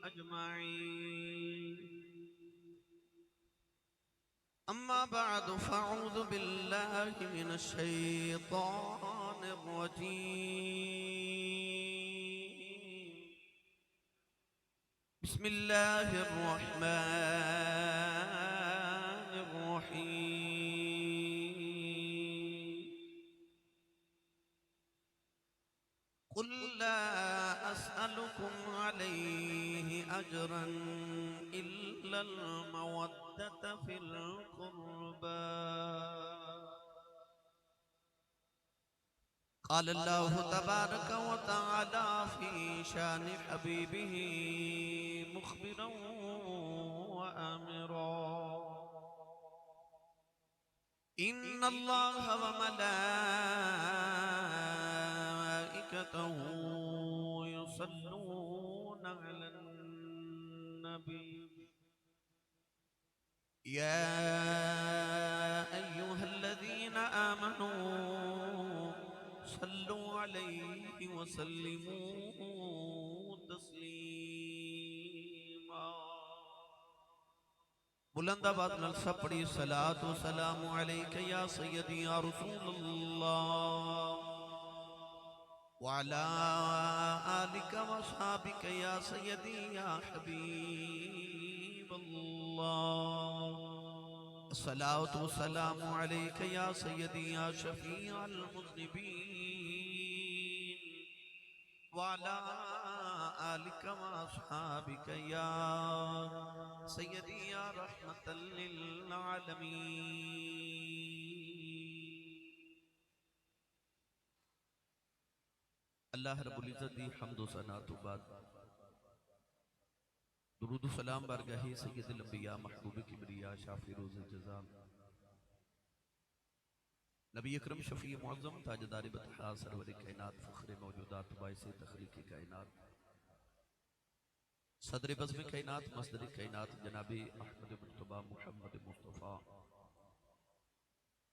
अजमाईन। अम्मा बाद फ़अऊज़ु बिल्लाहि मिनश शैतानिर रजीम। बिस्मिल्लाहिर रहमानिर रहीम। कुल ला अस्अलुकुम अलैहि अजरन इल्लल मवद्दत फिल क़ुर्बा। क़ाल अल्लाहु तबारक व तआला फ़ी शान हबीबिही मुख़बिरन व आमिरा। इन्नल्लाह व मलाइकतहू युसल्लूना अलन नबी। या अय्युहल्लज़ीना आमनू सल्लु अलैहि व सल्लिमू तस्लीमा। बुलंद आवाज़ नाल सब पढ़ी सलात व सलाम अलैका या सय्यदी या रसूलल्लाह व अला आलिका व अस्हाबिका या सय्यदी या हबीबल्लाह। सलात व सलाम अलैका या सय्यदी या शफीअल मुज़निबीन व अला आलिका व अस्हाबिका या सय्यदी या रहमतल लिल आलमीन। अल्लाह रब्बुल इज़्ज़त दी हम्द व सना तो बाद दुरूद व सलाम बारगाहे सय्यदुल अंबिया महबूब किबरिया शाफी रोज़ जज़ा नबी अकरम शफी मुअज़्ज़म ताजदार बतहा सरवर कायनात फ़ख्र मौजूदात बाइस तख़लीक़ कायनात सदर बज़्म कायनात मस्दर कायनात जनाब अहमद मुज्तबा मुहम्मद मुस्तफ़ा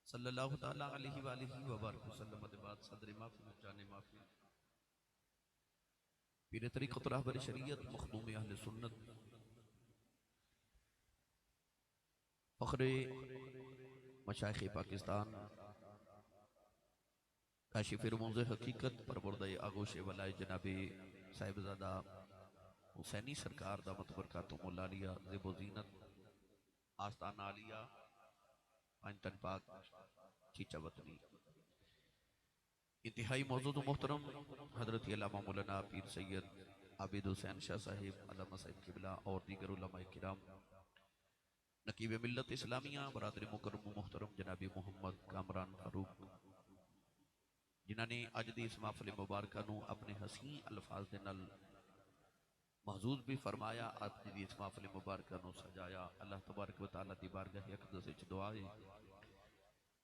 सल्लल्लाहु तआला अलैहि व आलिहि व बारक वसल्लम बाद सदर महफ़िल जाने महफ़िल पीर तरीक़त रहबर शरीयत मखदूम अहले सुन्नत फ़ख्र मशाइख़ पाकिस्तान काशिफ़ रमूज़ हकीकत परबुर्दे आगोश वलाए जनाबे साहिबजादा हुसैनी सरकार दामत बरकातुहु मौलालिया ज़िबो ज़ीनत आस्ताना आलिया पंजतन पाक चीचा वतनी इंतहाई मौजूद मोहतरम हज़रत अल्लामा मौलाना पीर सैयद आबिद हुसैन शाह साहिब अल्लामा साहिब किबला और दीगर उलमाए किराम नकीब मिल्लत इस्लामिया बरादर मुकर्रम मोहतरम जनाबी मोहम्मद कामरान फारूक जिन्होंने अज की इस महफिल मुबारक अपने हसीन अल्फाज के नाल महजूज भी फरमाया। अज की इस महफिल मुबारक सजाया। अल्लाह तबारक व तआला दी बारगाह अक़दस विच दुआ है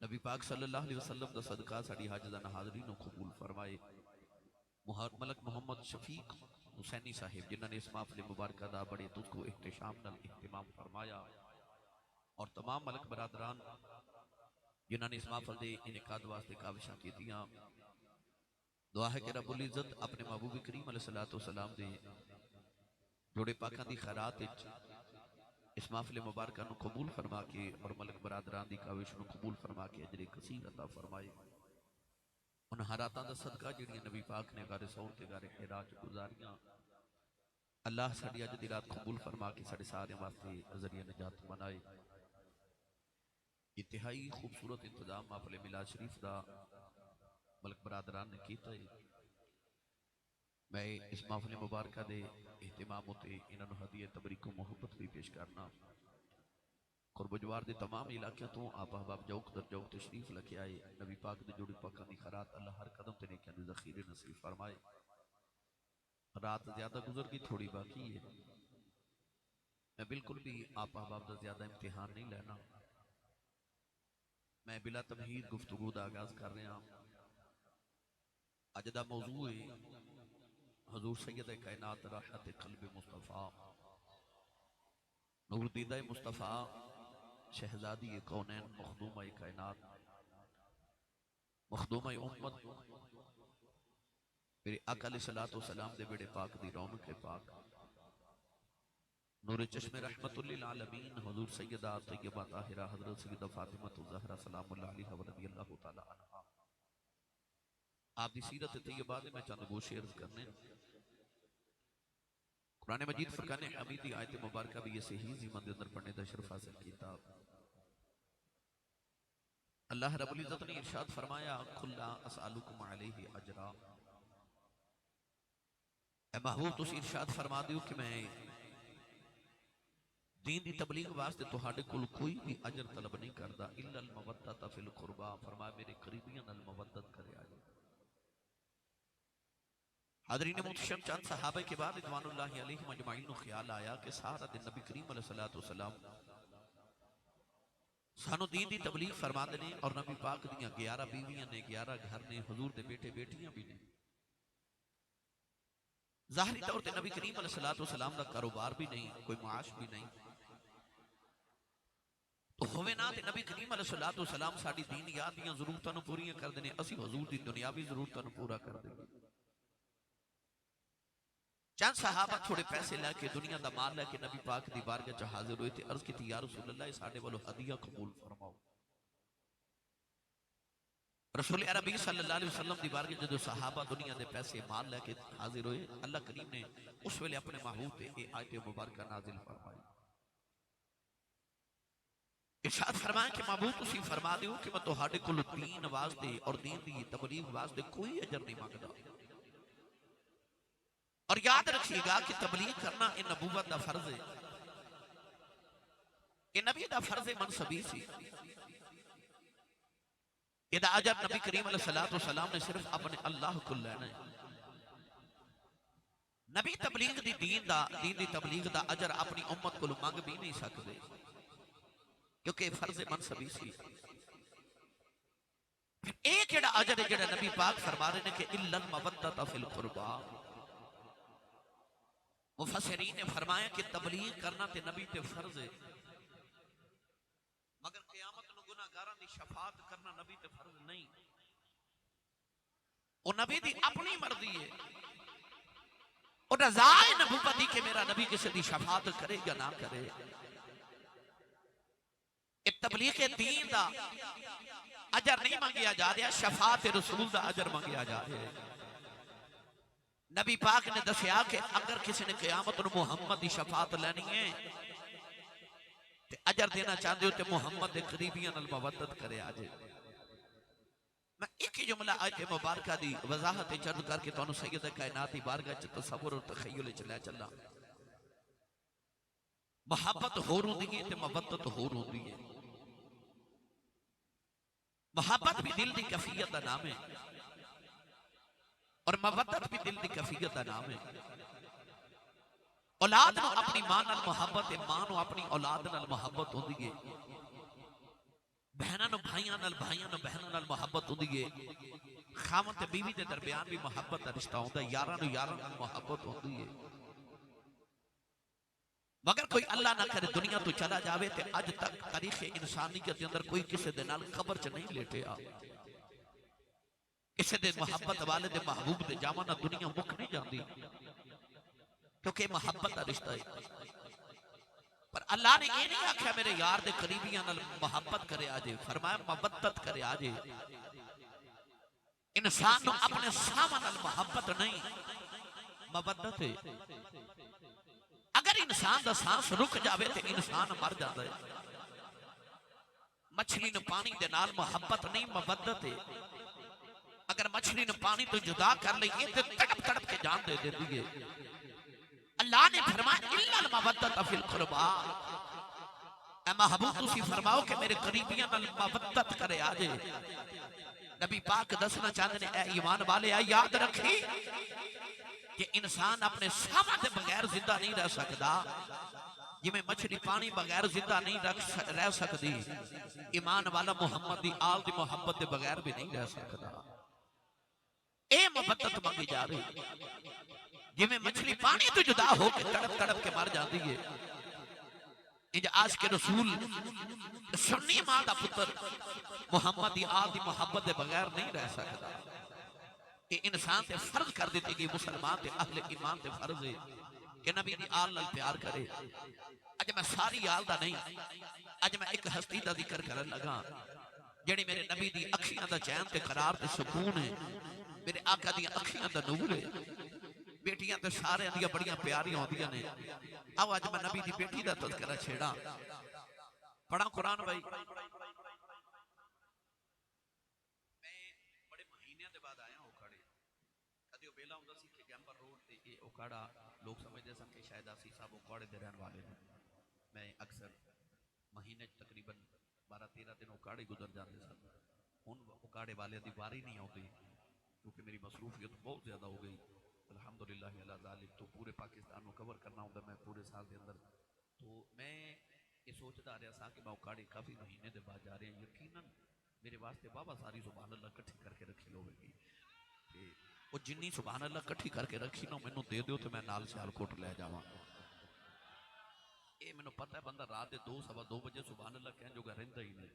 नबी पाक सल्लल्लाहु अलैहि वसल्लम दा सदका साडी हाजराना हाज़री नूं कबूल फरमाए। मलक मोहम्मद शफीक हुसैनी साहिब जिन्होंने इस महफिल मुबारक का बड़े तुझको एहतशाम नाल एहतमाम फरमाया और तमाम मलक बरादरान जिन्होंने इस महफिल के इनेकाद वास्ते काविशां कीतियां। दुआ है कि रब्बुल इज़्ज़त अपने महबूब करीम अलैहिस्सलातु वस्सलाम दे जोड़े पाकां दी खैरात विच इस महफिल मुबारक नूं कबूल फरमा के और मलक बरादरान दी काविश नूं कबूल फरमा के अजरे कसीर अता फरमाए। उन हरातां दा सदका जिहड़ियां नबी पाक ने गारे सौर ते गारे हिरा च गुजारियां अल्लाह साडी अज दी रात कबूल फरमा के साडे सारे वास्ते जरिया निजात बनाए। इंतहाई खूबसूरत इंतजाम महफिल मिलाद शरीफ का मलक बरादरान ने किया है। मैं इस महफिल मुबारक के एहतमाम उत्ते इन्होंने हदीए तबरीक मुहब्बत भी पेश करना। कुर्बजवार के तमाम इलाकों तो आप अहबाब जौक दर जौक तशरीफ लेके आए। नबी पाक के जुड़ी पाकों की खैरात अल्लाह हर कदम ते नेकियां दे ज़ख़ीरे नसीब फरमाए। रात ज्यादा गुजर गई, थोड़ी बाकी है। मैं बिल्कुल भी आप अहबाब का ज्यादा इम्तिहान नहीं लेना। मैं बिला तमहीद गुफ्तगू का आगाज कर रहा। अज का मौजू है हजूर सैयद कायनात राहत क़ल्ब मुस्तफ़ा नूर दीदा मुस्तफ़ा शहजादी कौनैन मखदूमा कायनात मखदूमा उम्मत मेरे आका अलैहिस्सलातु वस्सलाम दे बेड़े पाक दी रौनक है पाक नूरे चश्मे रहमतुल लिल आलमीन हुजूर सैयदा तैयबा ताहिरा हजरत सैयदा फातिमा ज़हरा सलामुल्लाह अलैहा व रज़ियल्लाहु तआला अन्हा आप दी सीरत तैयबा दे मैं चंद गोशे अर्ज करने कुरान मजीद फुरकान हमीद दी आयत मुबारक भी ये सही ज़ीमन दे अंदर पढ़ने दा शर्फ हासिल कीता। अल्लाह रब्बुल इज्जत ने इरशाद फरमाया कुल्ला असअलुकुम अलैहि अजरा, ए महबूब तुसी इरशाद फरमा दियो कि मैं दीन दी तबलीग वास्ते तुहाडे कोल कोई भी अजर तलब नहीं करदा इल्लल मवद्दत फिल कुरबा, फरमाया मेरे करीबियां नाल मवद्दत करे आ जाए। हाज़रीन मुहतरम चंद सहाबा के बाद रिज़वानुल्लाहि अलैहिम अजमाइन नु ख्याल आया कि सारा दिन नबी करीम अलैहिस्सलातु वस्सलाम सानू दीन दी तबलीग फरमाते ने और नबी पाक दियां 11 बीवियां ने 11 घर ने हुजूर दे बेटे बेटियां भी ने। ज़ाहिरी तौर पे नबी करीम अलैहिस्सलातु वस्सलाम दा कारोबार भी नहीं कोई माश भी नहीं तो होवे ना ते नबी करीम अलैहिस्सलातु वस्सलाम साडी दीन याद दियां ज़रूरतां नू पूरीआं कर देने असी हुजूर दी दुनियावी ज़रूरतां नू पूरा कर देंगे। चंद सहाबा थोड़े पैसे लैके दुनिया का माल लैके नबी पाक दी बारगाह च हाजिर हुए थे अर्ज की या रसूल अल्लाह साडे वालों हदिया कबूल फरमाओ। रसूल अरबी सल्लल्लाहु अलैहि वसल्लम दी बारगाह जदों सहाबा दुनिया दे पैसे माल लैके हाजिर हुए अल्लाह करीम ने उस वेले अपने महबूब ते ये आयत मुबारक नाजिल फरमाई। इरशाद फरमाया कि महबूब तुसी फरमा दियो कि मैं तुहाडे कोल दीन वास्ते और दीन दी तबलीग वास्ते कोई अजर नहीं मांगदा। और याद रखिएगा कि तबलीग करना ये नबूवत का फर्ज है, ये नबी का फर्ज है मनसबी सी। इहदा अजर नबी करीम अलैहिस्सलातु वस्सलाम ने सिर्फ अपने अल्लाह को लेना है। नबी तबलीग दी दीन दी तबलीग दा अजर अपनी उम्मत को मंग भी नहीं सकते क्योंकि फर्ज मनसबी सी। एक जेड़ा अजर है जेड़ा नबी पाक फरमा रहे हैं कि इल्लल मवद्दत फिल कुरबा, मुफस्सिरीन ने फरमाया कि तबलीग करना ते नबी ते फर्ज है मगर क़यामत नु गुनाहगारां दी शफाअत करना नबी ते फर्ज नहीं। ओ नबी दी अपनी मर्जी है, ओ रज़ा है नबूवत दी कि मेरा नबी किसी दी शफाअत करे या ना करे। ए तबलीग दीन दा अजर नहीं मंगिया जा रहा, शफाअत रसूल दा अजर मंगिया जा रहा है। नबी पाक ने दसिया कि अगर किसी ने क़यामत नूं मुहम्मद की शफाअत लैनी है ते अजर देना चाहते हो तो मुहम्मद के करीबियां नाल मवद्दत करे आ जाए। मैं एक ही जुमला आयत मुबारक दी वजाहत चर्द करके तुहानूं सैयद कायनात दी बारगाह च तसव्वुर और तखय्युल च लै चला। मोहब्बत होर होंदी है ते मवद्दत होर होंदी है। मोहब्बत भी दिल की कैफियत का नाम है और मवद्दत भी दिल की कैफियत का नाम है। औलाद नूं अपनी मां नाल मोहब्बत है, मां नूं अपनी औलाद नाल मोहब्बत होंदी है, बहनां नूं भाइयां नाल बहनां नाल मोहब्बत होंदी है, खावंद ते बीवी के दरमियान भी मोहब्बत का रिश्ता होंदा है, यारां नूं यारां नाल मोहब्बत होंदी है। मगर कोई अल्लाह ना करे दुनिया तो चला जावे ते अज तक तारीख इंसानियत के अंदर कोई किसी दे नाल कब्र च नहीं लेटिया, किसी दे मोहब्बत वाले दे महबूब दे जावां ना दुनिया मुक नहीं जाती क्योंकि मोहब्बत का रिश्ता है। पर अल्लाह ने ये नहीं आख्या मेरे यार दे करीबियां नाल मोहब्बत करे आ जाए, फरमाया मवद्दत करे आ जाए। इंसान नूं अपने सामां नाल मोहब्बत नहीं मवद्दत है। अगर इंसान का सांस रुक जाए तो इंसान मर जाता है। मछली नूं पानी दे नाल मोहब्बत नहीं मवद्दत है। अगर मछली ने पानी तो जुदा कर ली तो तड़प तड़प के जान दे देती है। अल्लाह ने फरमाया इल्लल मवद्दत फिल कुरबा, ए महबूब तुसी फरमाओ कि मेरे करीबियां नाल मवद्दत करे आ जाए। नबी पाक दसना चाहते हैं ए ईमान वाले आ याद रखी कि इंसान अपने सामा के बगैर जिंदा नहीं रह सकता, जिमें मछली पानी बगैर जिंदा नहीं रह सकती। ईमान वाला मुहम्मद दी आल दी मोहब्बत के बगैर भी नहीं रह सकता। ए मवद्दत मंगी जा रही जिमें मछली पानी तो जुदा होकर तड़प तड़प के मर जाती है। इंज आज के रसूल सुन्नी मां दा पुत्र मुहम्मद दी आल दी मोहब्बत के बगैर नहीं रह सकता। कि इंसान ते फर्ज कर दी गई, मुसलमान ते अहले ईमान ते फर्ज है कि नबी दी आल नाल प्यार करे। अज मैं सारी आल दा नहीं, अज मैं एक हस्ती दा जिक्र करन लगा जेड़ी मेरे नबी दी अखियां दा चैन ते करार ते सुकून है, मेरे आका दी अखियां दा नूर है। बेटियां तो सारे दी बड़ियां प्यारियां होंदियां ने। आओ अज मैं नबी दी बेटी दा तज़किरा छेड़ा, पढ़ा कुरान भाई। मैं बड़े महीने के बाद आया उकाड़े, कभी वेला होंदा सी कि गैंबर रोड ते ये उकाड़ा लोग समझते सन कि शायद आसी साहब उकाड़े दे रहने वाले हैं। मैं अक्सर महीने तकरीबन 12-13 दिन उकाड़े गुजर जाते सन। हुण उकाड़े वाले की वारी नहीं आती क्योंकि मेरी मसरूफियत बहुत ज़्यादा हो गई। अल्हम्दुलिल्लाह अला ज़ालिक। तो पूरे पाकिस्तान को कवर करना होंदा मैं पूरे साल के अंदर। तो मैं ये सोचता रहा था कि मैं उकाड़े काफ़ी महीने के बाद जा रहे हैं, यकीनन मेरे वास्ते बाबा सारी सुभान अल्लाह इकट्ठी करके रखी होगी। वो जिन्नी सुभान अल्लाह इकट्ठी करके रखी ना मैनू दे दो तो मैं नाल सियालकोट लै जावां। ये मैनू पता है बंदा रात के 2-2:15 बजे सुभान अल्लाह कहन जोगा रहिंदा ही नहीं।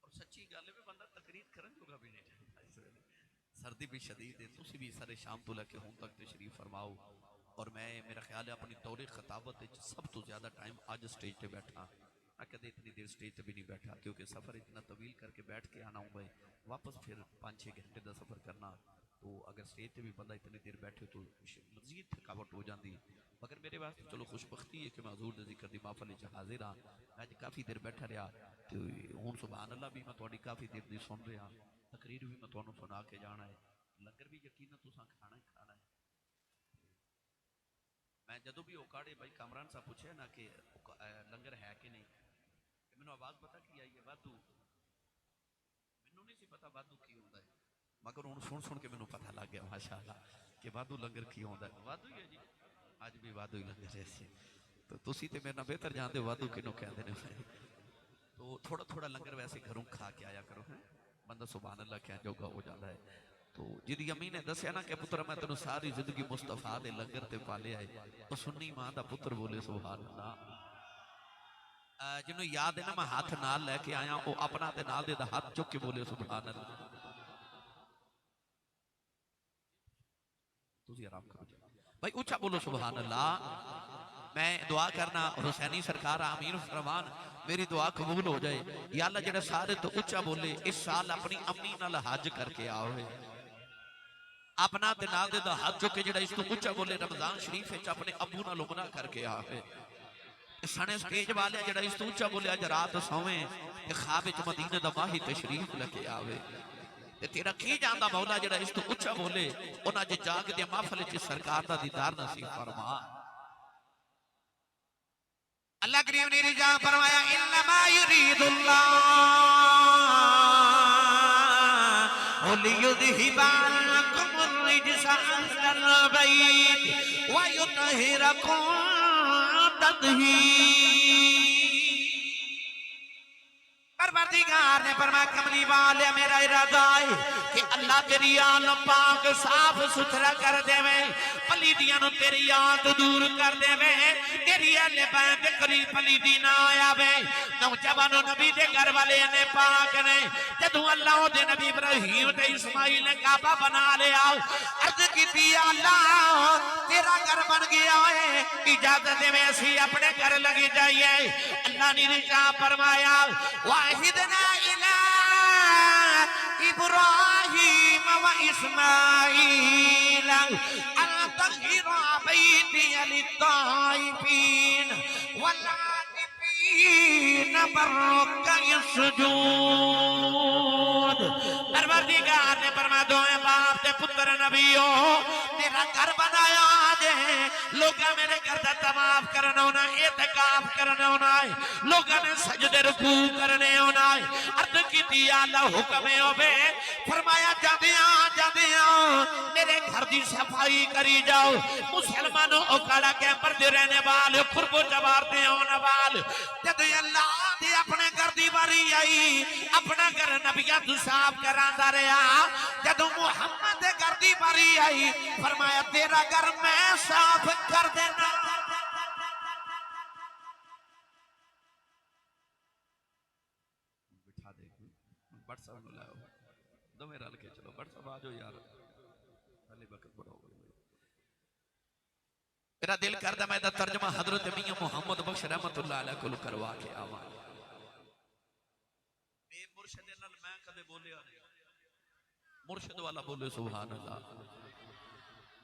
और सच्ची गल है बंदा तकरीर करन जोगा भी नहीं रहंदा इस वेले। सर्दी भी शदीद है, तुसी भी सारे शाम तो लैके हुण तक तशरीफ फरमाओ। और मैं मेरा ख्याल है अपनी दौरे खताबत सब तो ज़्यादा टाइम अज स्टेज पर बैठा। मैं कदे इतनी देर स्टेज पर भी नहीं बैठा क्योंकि सफ़र इतना तवील करके बैठ के आना हूँ भाई, वापस फिर 5-6 घंटे का सफ़र करना। तो अगर स्टेज पर भी बंदा इतनी देर बैठे तो मज़ीद थकावट हो जाती। मगर मेरे वास्ते चलो खुशबख्ती है कि मैं हज़ूर दे ज़िक्र दी महफिल च हाजिर हाँ। मैं अज काफ़ी देर बैठा रहा तो हुण सुभान अल्लाह भी मैं तुहाडी काफ़ी देर दी सुन रहा, तकरीर भी मैं तुहानूं सुना के जाना है, लंगर भी यकीनन तुसां खाना ही खाना है। मैं जदों भी उकाड़े भाई कामरान साहब पूछे ना कि लंगर है कि नहीं, मैनूं आवाज़ पता की आई है वाधू। मैनूं नहीं सी पता वाधू की होंदा है, मगर हुण सुन सुन के मैनूं पता लग गया माशाअल्लाह कि वाधू लंगर की होंदा है। वाधू ही है जी, अज भी वाधू ही लंगर है। तो तुसी ते मेरे नाल बेहतर जानते हो वाधू किनूं कहंदे ने। तो थोड़ा थोड़ा लंगर वैसे घरों खा के आया करो है, बंदा सुभान अल्लाह कहन जोगा हो जाता है। तो जिहदी अम्मी ने दसिया ना कि पुत्र मैं तेनों सारी जिंदगी मुस्तफा दे लंगर ते पालिया है, तो सुन्नी मां दा पुत्र बोले सुभान अल्लाह। जिन्हों याद है ना मैं हाथ नाल लैके आया, वो अपना ते नाल दे हाथ चुक के बोले सुभान अल्लाह। तुसी आराम करो भाई, ऊंचा बोलो सुभान अल्लाह। मैं दुआ करना हुसैनी सरकार आमीन फरमान, मेरी दुआ कबूल हो जाए। या अल्लाह जेड़ा सारे तो ऊंचा बोले इस साल अपनी अम्मी नाल हज करके आओ। अपना ते नाल दे हाथ चुक के जेड़ा इस तो ऊंचा बोले रमजान शरीफ विच अपने अबू नाल उमरा करके आवे। सने स्टेज वाले जेड़ा इस तो ऊंचा बोले अज रात सोवे ते ख्वाब विच मदीने दा माही तशरीफ लेके आवे। ते तेरा की जांदा मौला जेड़ा इस तो ऊंचा बोले उन्हां जे जाग दे महफिल च सरकार दा दीदार नसीब फरमा। अल्लाह करीम ने रिजा फरमाया इन्नमा युरीदुल्लाह लियुज़हिबा अन्कुमुर रिजसा अहलल बैत व युतहिरकुम तत्हीरा। परवरदिगार ने फरमाया कमली वाले मेरा इरादा है कि अल्लाह तेरी आल पाक साफ सुथरा कर देवे, पलीदियां नु तेरी याद दूर कर देवे, तेरी अहले बैत करीब पलीदी ना आवे। नौजवान नबी दे घर वाले ने पाक ने जदों अल्लाह दे नबी इब्राहिम ते इस्माइल ने काबा बना लिया, अर्ज कीती अल्लाह तेरा घर बन गया है, इजाजत देवे असी अपने घर लगे जाइए। अल्लाह ने रिजा फरमाया वाहिदना इला इब्राहिम व इस्माइल अन तहिरा बैती लित्ताइफीन वल आकिफीन बर्रुका यसजूद। परवरदिगार ने फरमाया दोए बाप ते पुत्र नबियों तेरा घर बनाया जे लोगा मेरे घर दा तवाफ करना होना, इतिकाफ करना होना है, लोगों ने सजदे रुकू करने होना है। अर्ज कीती अल्लाह हुक्म होवे फरमाया जादियां मेरे घर दी सफाई करी जाओ। मुसलमानों ओकाड़ा कैंपर दे रहने वाले खुरबो जवार दे होने वाले जब अल्लाह दे अपने घर दी बारी आई अपना घर नबियां तू साफ करांदा रहा। जब मुहम्मद दे घर दी बारी आई फरमाया तेरा घर मैं साफ कर देना। बिठा दे बट सब लाओ दोवें रल के चलो बड़ सब आ जाओ यार पहले वक्त बड़ा हो गया मेरा दिल करदा मैं दा तर्जमा हजरत मियां मोहम्मद बख्श रहमतुल्लाह अलैह को करवा के आवा बे मुर्शिद नाल मैं कदे बोलिया नहीं मुर्शिद वाला बोले सुभान अल्लाह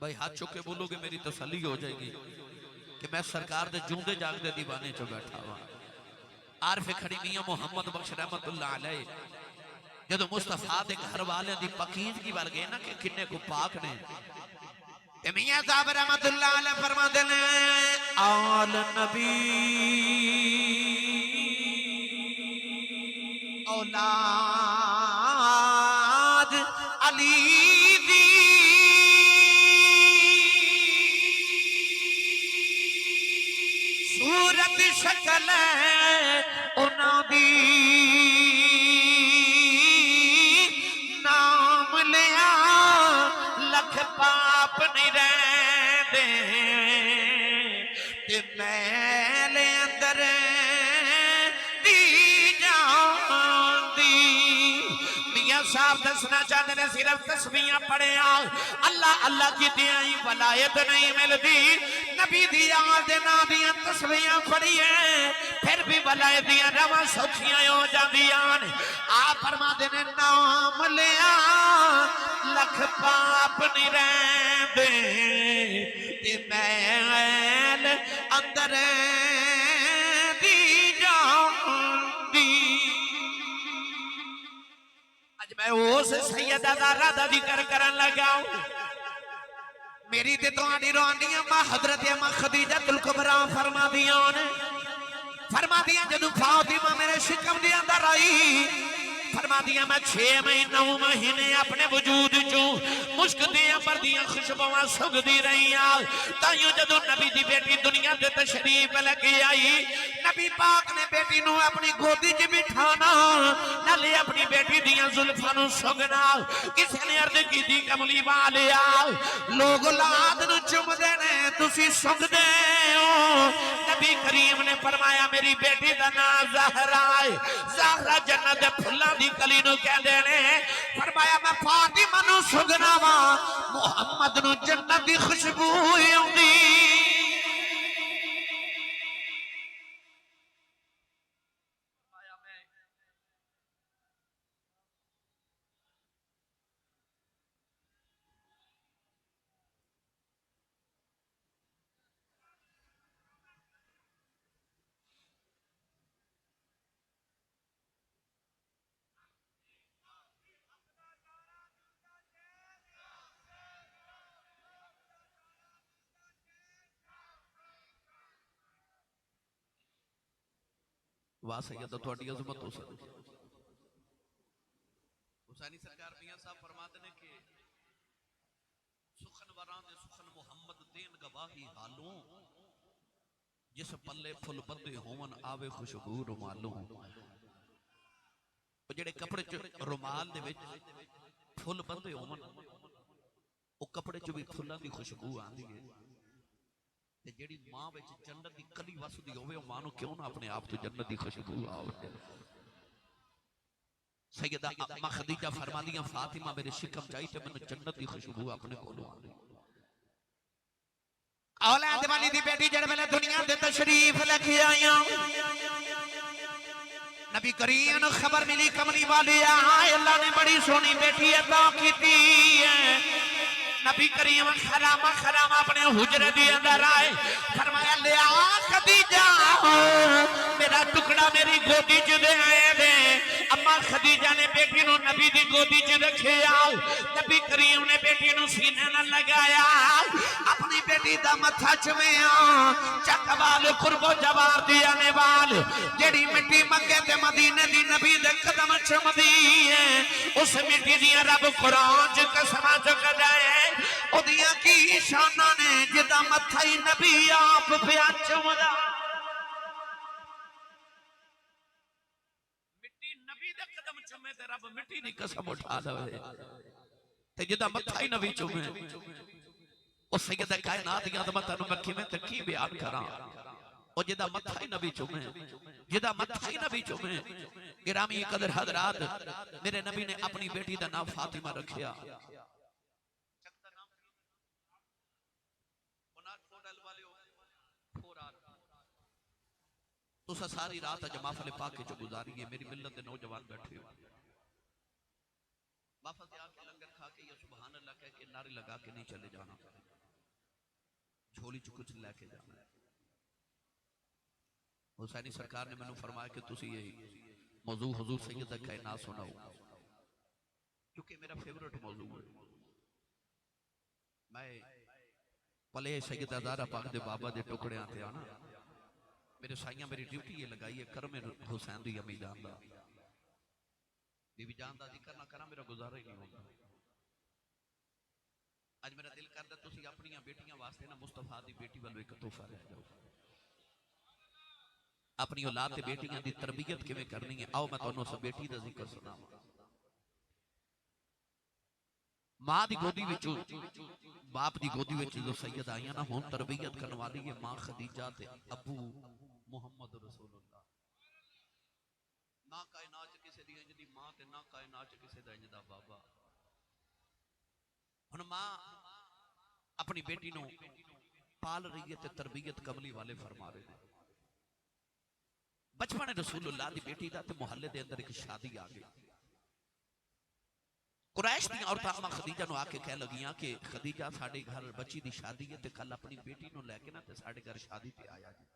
भाई हाथ चुक के बोलोगे मेरी तसल्ली हो जाएगी कि मैं सरकार दे जूंदे जागदे दीवाने च बैठा हुआ आरफ खड़ी मियां मोहम्मद बख्श रहमतुल्लाह अलैह जदों मुस्तफा दे घर वाले दी पकीज़गी वल गए ना कि किन्ने को पाक ने ते मियां साहब रहमतुल्लाह अलैह फरमाते ने आल नबी औलाद अली दी सूरत शक्ल उन्हां दी नाम लिया लख पाप नहीं रहंदे ते मैले अंदर दी जांदी मियां साहब दसना चाहते ने सिर्फ तस्बीहां पढ़िया अल्लाह अल्लाह की ही वलायत नहीं मिलती नबी दी याद दे नाम दी तस्बीहां पढ़िए फिर भी वलायत दी रवां सौखियां हो जांदियां ने आप फरमाते ने नाम लिया लख पाप नहीं रहंदे ते मैल अंदर दी जांदी आज मैं उस सैयदा ज़हरा दा जिक्र करन लगा मेरी ते तुहाडी रोहानियां मां हजरत अम्मा खदीजतुल कुबरा फरमादियां जदों फातिमा मेरे शिकम दे अंदर आई फरमादियां मैं 6 महीने 9 महीने अपने वजूद चो मुश्क दे अंबर दियां खुशबुआं सुगदी रही ताइयों जदों नबी दी बेटी दुनिया ते तशरीफ लेके आई नबी पाक ने बेटी नू अपनी गोदी च बिठाना नाले अपनी बेटी दियां जुल्फां नू सुगना किसी ने अर्ज कीती कमली वालिया लोग औलाद नू चुमदे ने तुसी सुगदे हो नबी करीम ने फरमाया मेरी बेटी दा नाम ज़हरा है ज़हरा जन्नत दे फुल्लां दी कली नू कहंदे ने फरमाया मैं फातिमा नू सुगना वा मुहम्मद नू जन्नत दी खुशबू आउंदी वाह सैयदा थोड़ी अजमत हो सकती हुसैनी सरकार मियां साहब फरमाते ने कि सुखन वरां दे सुखन मुहम्मद देन गवाही हालों जिस पल्ले फुल बंदे होवन आवे खुशबू रुमालों जेड़े कपड़े च रुमाल दे विच फुल बंदे होवन ओ कपड़े च भी फुल्लां दी खुशबू आंदी है ते जेड़ी मां विच जन्नत दी कली वसदी होवे ओ मां नू क्यों ना अपने आप तो जन्नत दी खुशबू आवे सैयदा अम्मा खदीजा फरमादियां फातिमा मेरे शिकम जाई ते मैनू जन्नत दी खुशबू अपने कोलों आंदी औलाद वाली दी बेटी जड़ वेले दुनिया दे तशरीफ लेके आईयां नबी करीम नू खबर मिली कमली वाली अल्लाह ने बड़ी सोहनी बेटी अता कीती है नबी करीम खरामा खरामा अपने हुजरे दे अंदर आए फरमाया ले आ खदीजा मेरा टुकड़ा मेरी गोदी च दे आए दे अम्मा खदीजा ने बेटी नू नबी दी गोदी च रखिया नबी करीम ने बेटी नू सीने नाल लगाया अपनी बेटी दा मथा चुमिया चकवाल कुर्बो जवाब दिया ने वाल जेड़ी मिट्टी मंगे ते मदीने दी नबी दे कदम चुमदी है उस मिट्टी दी रब कुरान च कसम चुकदा है ओदियां की शाना ने जिदा मथा ही नबी आप पिया चुमदा मिट्टी नबी दे कदम चुमे ते रब मिट्टी दी कसम उठा लवे ते जिदा मथा ही नबी चुमे ओ सैयद कायनात दी अज़मत नु मैं किवें ते की बयान करां और जिदा मथा ही नबी चुमे, जिदा मथा ही नबी चुमे। गिरामी कदर हजरात, मेरे नबी ने अपनी बेटी का नाम फातिमा रखिया। तुसा सारी रात अज महफिल पाके च गुजारी है, मेरी मिल्लत के नौजवान बैठे हो, महफिल से आके लंगर खा के या सुभान अल्लाह कह के नारे लगा के नहीं चले जाना, झोली च कुछ लेके जाना है। हुसैनी सरकार ने मैंने फरमाया कि तुसी ये मौजू हुजूर सैयद दा कायनात सुनाओ, क्योंकि मेरा फेवरेट मौजू है। मैं पले सैयद ज़हरा पाक दे बाबा दे टुकड़े आते आना, मेरे साइयां मेरी ड्यूटी ये लगाई है, करम हुसैन दी अम्मी जान दा, बीबी जान दा जिक्र ना करा मेरा गुजारा ही नहीं होगा। आज मेरा दिल करदा तुसी अपनी बेटियां वास्ते ना मुस्तफा दी बेटी वालों एक तोहफा ले जाओ, अपनी औलाद ते बेटियां दी तरबियत किवें करनी है। आओ मैं तुहानू उस बेटी दा जिक्र सुनावां। मां दी गोदी विच बाप दी गोदी विच जो सैयद आईयां ना, हुण तरबियत करने वाली है मां खदीजा ते अबू मुहम्मद रसूलुल्लाह। ना कायनात च किसे दी इंज दी मां ते ना कायनात च किसे दा इंज दा बाबा। हुण मां अपनी बेटी नू पाल रही है ते तरबियत कमली वाले फरमा रहे हैं। बचपन रसूलुल्लाह दी बेटी दा ते मुहल्ले दे अंदर एक शादी आ गई। कुरैश दी औरतां अम्मा खदीजा नू आके कह लगियां कि खदीजा साडे घर बच्ची दी शादी है ते कल अपनी बेटी नू लेके ना ते साडे घर शादी ते आया जी।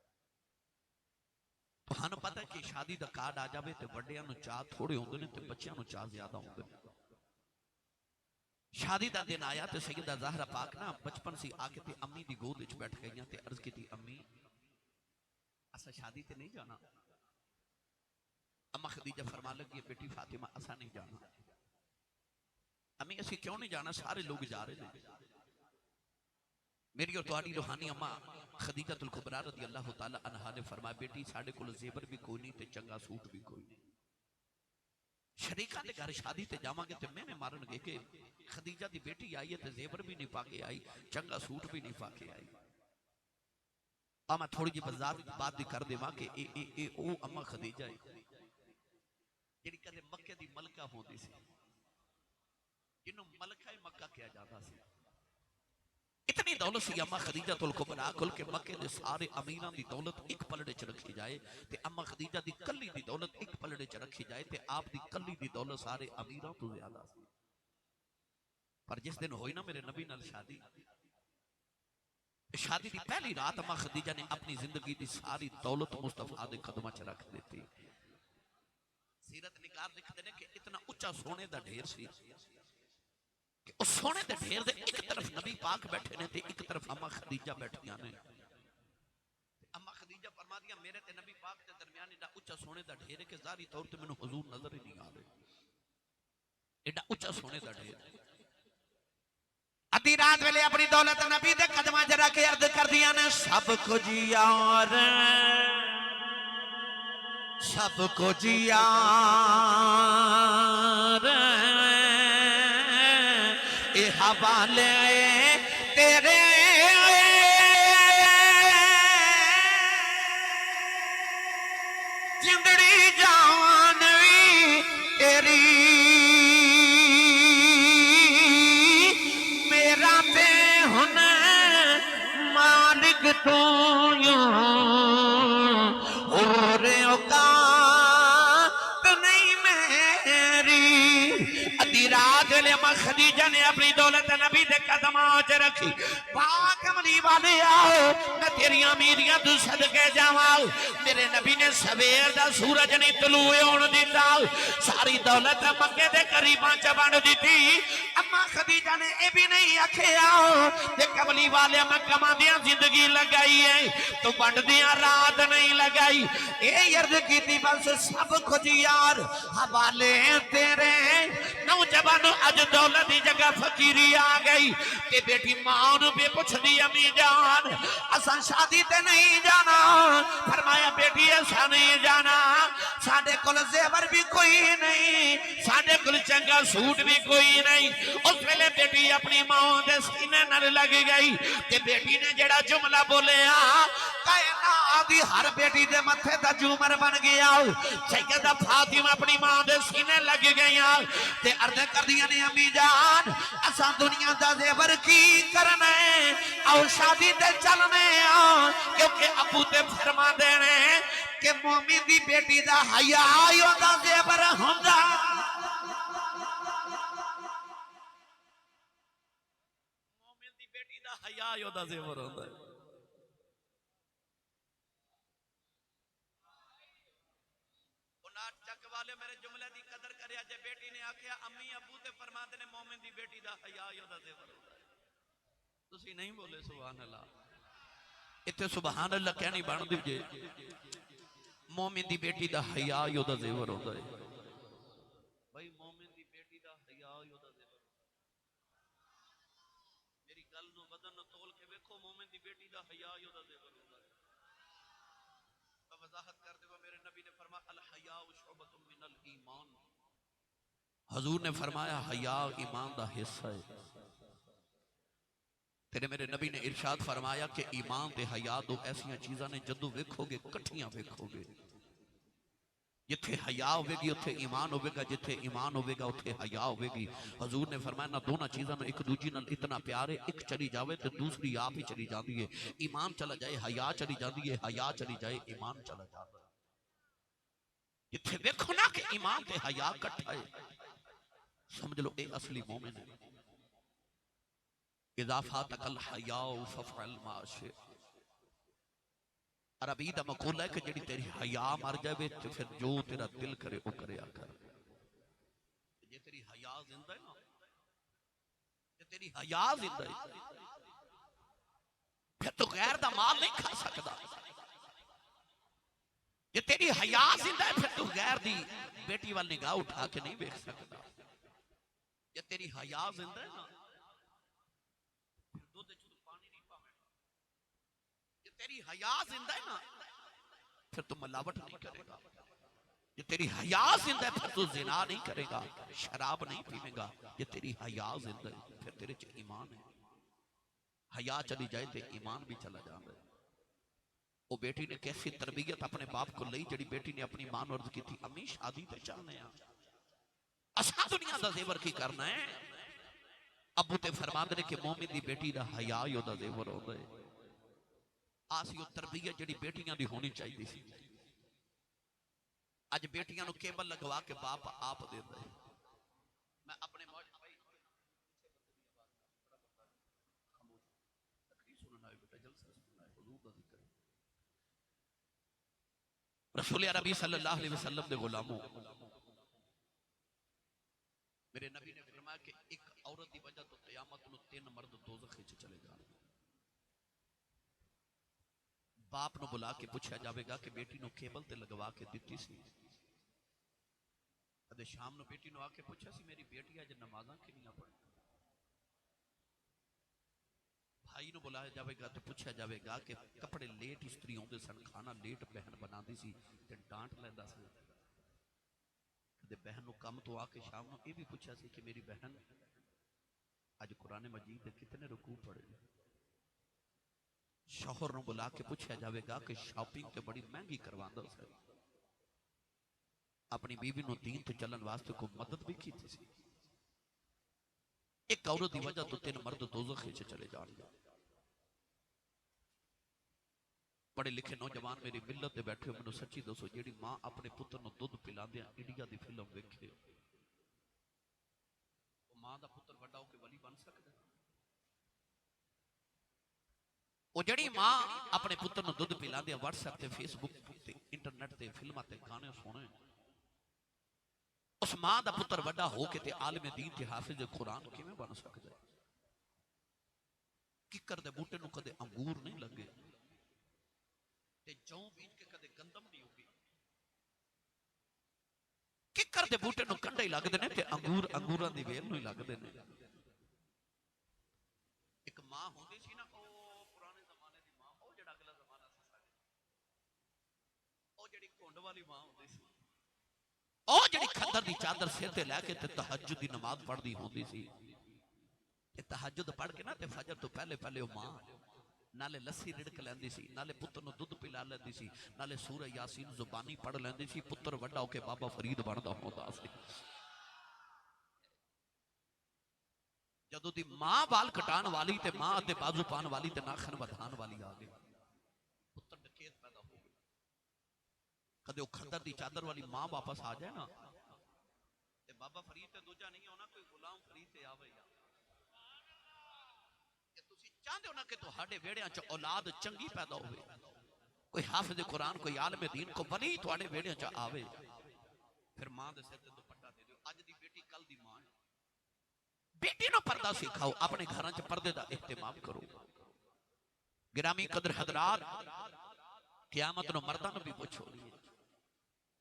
तुहानू पता है कि शादी दा कार्ड आ जावे ते वड्डियां नू चाह थोड़े होंदे ने ते बच्चियां नू चाह ज्यादा होंदे ने। शादी दा दिन आया ते सैयदा ज़हरा पाक ना बचपन सी आके ते अम्मी दी गोद विच बैठ गईयां ते अर्ज कीती, अम्मी असा शादी ते नहीं जाना। अम्मा खदीजा फरमान लगी, बेटी फातिमा असा नहीं जाना। अम्मी असी क्यों नहीं जाना, सारे लोग जा रहे हैं। मेरी और तुहाडी रूहानी अम्मा खदीजतुल कुबरा रज़ी अल्लाह तआला अन्हा ने फरमाया, बेटी साडे कोल ज़ेवर भी कोई नहीं ते चंगा सूट भी कोई नहीं। शरीका दे घर शादी ते जावांगे ते मैंने मारनगे कि खदीजा दी बेटी आई है ते ज़ेवर भी नहीं पाके आई, चंगा सूट भी नहीं पाके आई। मैं थोड़ी जी बात दी कर देवां कि ए ओ अम्मा खदीजा है जिहड़ी कदे मक्के दी मलका होंदी सी, जिन्हों मलका मक्का कहा जाता सी। इतनी दौलत सी अम्मा खदीजतुल कुबरा कोल के मक्के दे सारे अमीरां दी दौलत एक पलड़े च रखी जाए ते अम्मा खदीजा दी कल्ली दी दौलत एक पलड़े च रखी जाए ते आप दी कल्ली दी दौलत सारे अमीरां तो ज्यादा सी। पर जिस दिन होई ना मेरे नबी नाल शादी, शादी दी पहली रात अम्मा खदीजा ने अपनी जिंदगी दी सारी दौलत मुस्तफा दे कदमां च रख दी। सीरत निगार लिखते ने कि इतना उच्चा सोने दा ढेर सी कि उस सोने दे ढेर दे एक तरफ नबी पाक बैठे ने ते एक तरफ अम्मा खदीजा बैठियां ने। अम्मा खदीजा फरमादियां, मेरे ते नबी पाक दे दरमियान एडा उच्चा सोने दा ढेर है कि ज़ाहिरी तौर ते मैनूं हुजूर नजर ही नहीं आ रहे, एडा उच्चा सोने दा ढेर। अद्धी रात वेले अपनी दौलत नबी दे कदमां च रख के अर्ज करदियां ने, सब कुछ यार सब कुछ यार ए हवाले तेरे, जिंदड़ी जान भी तेरी, मेरा ते हुन मालिक तू और औकात नहीं मेरी। अद्धी रात वेले अम्मा खदीजा ने अपनी दौलत नबी दे कदमां च रखी। पाक अमली वाले आओ, मैं तेरी अमीरियां तू सदके जावां। मेरे नबी ने सवेर दा सूरज नहीं तलूए होण दिता, सारी दौलत मक्के दे करीबां च वंड दिती। अम्मा खदीजा ने यह भी नहीं आखिया ते कमली वाले मैं कमांदियां जिंदगी लगाई है तो वंडदियां रात नहीं लगाई। ये अर्ज की बस सब कुछ यार हवाले तेरे। नौजवान अज दौलत की जगह फकीरी आ गई ते बेटी मां नूं भी पुछदी, अम्मी जान असा शादी ते नहीं जाना। फरमाया बेटी ऐसा नहीं जाना, साडे कोल ज़ेवर भी कोई नहीं, साडे कोल चंगा सूट भी कोई नहीं। उस वेले बेटी अपनी मां दे सीने नाल लग गई ते बेटी ने जेड़ा जुमला बोलिया, कायनात दी हर बेटी दे मथे दा झूमर बन गया। सैयदा फातिमा अपनी मां दे सीने लग गई ते अर्ज करदियां ने अम्मी जान असा दुनिया दा जेवर की करना है आओ शादी ते चलने क्योंकि अबू ते फरमा देने कि मोमिन दी बेटी दा हया ओदा जेवर हुंदा। मोमिन दी बेटी दा हया ओदा जेवर हुंदा। चक वाले मेरे जुमले दी कदर करिया जे बेटी ने आखिया अम्मी अबू ते फरमाते ने मोमिन दी बेटी दा हया ओदा जेवर हुंदा है। तुसी नहीं बोले सुभान अल्लाह। इत्थे सुभान अल्लाह कहनी बनदी जे मोमिन दी बेटी दा हया ओदा जेवर होंदा है। भाई मोमिन दी बेटी दा हया ओदा जेवर। मेरी गल नु बदन नु तोल के देखो मोमिन दी बेटी दा हया ओदा जेवर होंदा है। मैं वजाहत कर देवा मेरे नबी ने फरमाया अल हया शुअबतुम मिनल ईमान। हुजूर ने फरमाया हया ईमान दा हिस्सा है। तेरे मेरे नबी ने इरशाद फरमाया कि ईमान ते हया दो ऐसी चीज़ां ने जदों वेखोगे कट्ठियां वेखोगे। जिथे हया होगी उत्थे ईमान होगा, जिथे ईमान होगा उत्थे हया होगी। हजूर ने फरमाया ना दोनों चीज़ों में एक दूजी नाल इतना प्यार है, एक चली जाए तो दूसरी आप ही चली जाती है। ईमान चला जाए हया चली जाती है, हया चली जाए ईमान चला जाता है। जिथे देखो ना कि ईमान ते हया कट्ठा है समझ लो ये असली मोमिन है। इज़ाफा तकल हया फफ़अल मा शिअ। अरबी दा मक़ूल है कि जेड़ी तेरी हया मर जाए तो फिर जो तेरा दिल करे वो करया कर। जे तेरी हया जिंदा है ना, जे तेरी हया जिंदा है फिर तो गैर दा माल नहीं खा सकता। जे तेरी हया जिंदा है फिर तो गैर दी बेटी वाल निगाह उठा के नहीं देख सकता। जे तेरी हया जिंदा है ना दूध पानी नहीं पावेगा। जे तेरी हया जिंदा है ना फिर तू मिलावट नहीं करेगा। जे तेरी हया जिंदा है फिर तू जिना नहीं करेगा, शराब नहीं पीएगा। ये तेरी हया जिंदा है फिर तेरे च ईमान है। हया चली जाए तो ईमान भी चला जाता है। वो बेटी ने कैसी तरबियत अपने बाप को ली जी बेटी ने अपनी मां अर्ज की थी अम्मी शादी पे चलने असा दुनिया का जेवर की करना है। अबू ते फरमाते ने कि मोमिन दी बेटी दा हया ओदा जेवर होंदा है। आसी वो तरबियत जी बेटियां दी होनी चाहिए सी। अज बेटियां नु केबल लगवा के बाप आप देता है। मैं अपने रसूल अरबी सल्लल्लाहु अलैहि वसल्लम दे गुलामों मेरे नबी ने फरमाया कि एक औरत की वजह तो क़यामत नु 3 मर्द दोज़ख विच चले जाणगे। बाप नु बुला के पूछा जाएगा कि बेटी नु केबल ते लगवा के दिती सी। कदे शाम नु बेटी नु आके पूछा सी मेरी बेटी अज नमाज़ां कितनियां पढ़ी। भाई नु बुलाया जाएगा तो पूछा जाएगा कि कपड़े लेट इस्त्री आउंदे सन, खाना लेट बहन बनाती सी ते डांट लैंदा सी। कदे बहन नु काम तो आके शाम नु ये भी पूछा सी कि मेरी बहन अज कुरान मजीद दे कितने रुकू पढ़े। शौहर नु बुला के पूछा जाएगा कि शॉपिंग ते बड़ी महंगी करवांदा सी, अपनी बीवी नु दीन ते चलन वास्ते को मदद भी की थी। एक औरत की वजह तो 3 मर्द दोज़ख विच चले जाणगे। पढ़े लिखे नौजवान मेरी मिलत ते बैठे हो मैनू सच्ची दसो जेड़ी मां अपने पुत्र नु दुध पिलांदे इंडिया दी फिल्म वेखे वो मां दा पुत्र वड्डा होके वली बन सकदा? वो जड़ी मां अपने पुत्र नु दुध पिलांदे व्हाट्सएप ते फेसबुक ते इंटरनेट ते फिल्मां ते गाने सुने उस मां दा पुत्र वड्डा होके ते आलिम दीन ते हाफिज कुरान किवें बन सकदा? किकर दे बूटे नु कदे अंगूर नहीं लगे ते जौ बीज के कदे गंदम नहीं होगी। किकर दे बूटे नु कंडे ही लगदे ने ते अंगूर अंगूरां दी वेल नु ही लगदे ने। एक मां होंदी सी ना ओ पुराने जमाने दी मां, ओ जेड़ा अगला जमाना सी साडे, ओ जेड़ी घुंड वाली मां होंदी सी, ओ जेड़ी खद्दर दी चादर सिर ते लैके ते तहज्जुद दी नमाज पढ़दी होंदी सी। ते तहज्जुद पढ़ के ना ते फजर तो पहले पहले ओ मां नाले लस्सी रिड़क लैंदी सी, नाले पुत्र नूं दुध पिला लैंदी सी, नाले सूरह यासीन जुबानी पढ़ लैंदी सी। पुत्र वड्डा होके बाबा फरीद बनदा होंदा सी। जदों दी मां बाल कटाण वाली ते मां अते बाजू पाण वाली ते नाखन वधाण वाली आ गई, पुत्र डकैत पैदा हो गए। कदे खद्दर दी चादर वाली मां वापस आ जाए ना ते बाबा फरीद ते दूजा नहीं होना, कोई गुलाम फरीद ते आवे। चाहते हो ना कि तुहाडे वेड़ियां च औलाद चंगी पैदा होवे, कोई हाफिज कुरान कोई आलम दीन को वली तुहाडे वेड़ियां च आवे, फिर मां दे सिर ते दुपट्टा दे दियो। अज दी बेटी कल दी मां है। बेटी नु पर्दा सिखाओ, अपने घरां च पर्दे दा इहतमाम करो। गिरामी कदर हजरात, क़यामत नु मर्दां नु भी पुछो।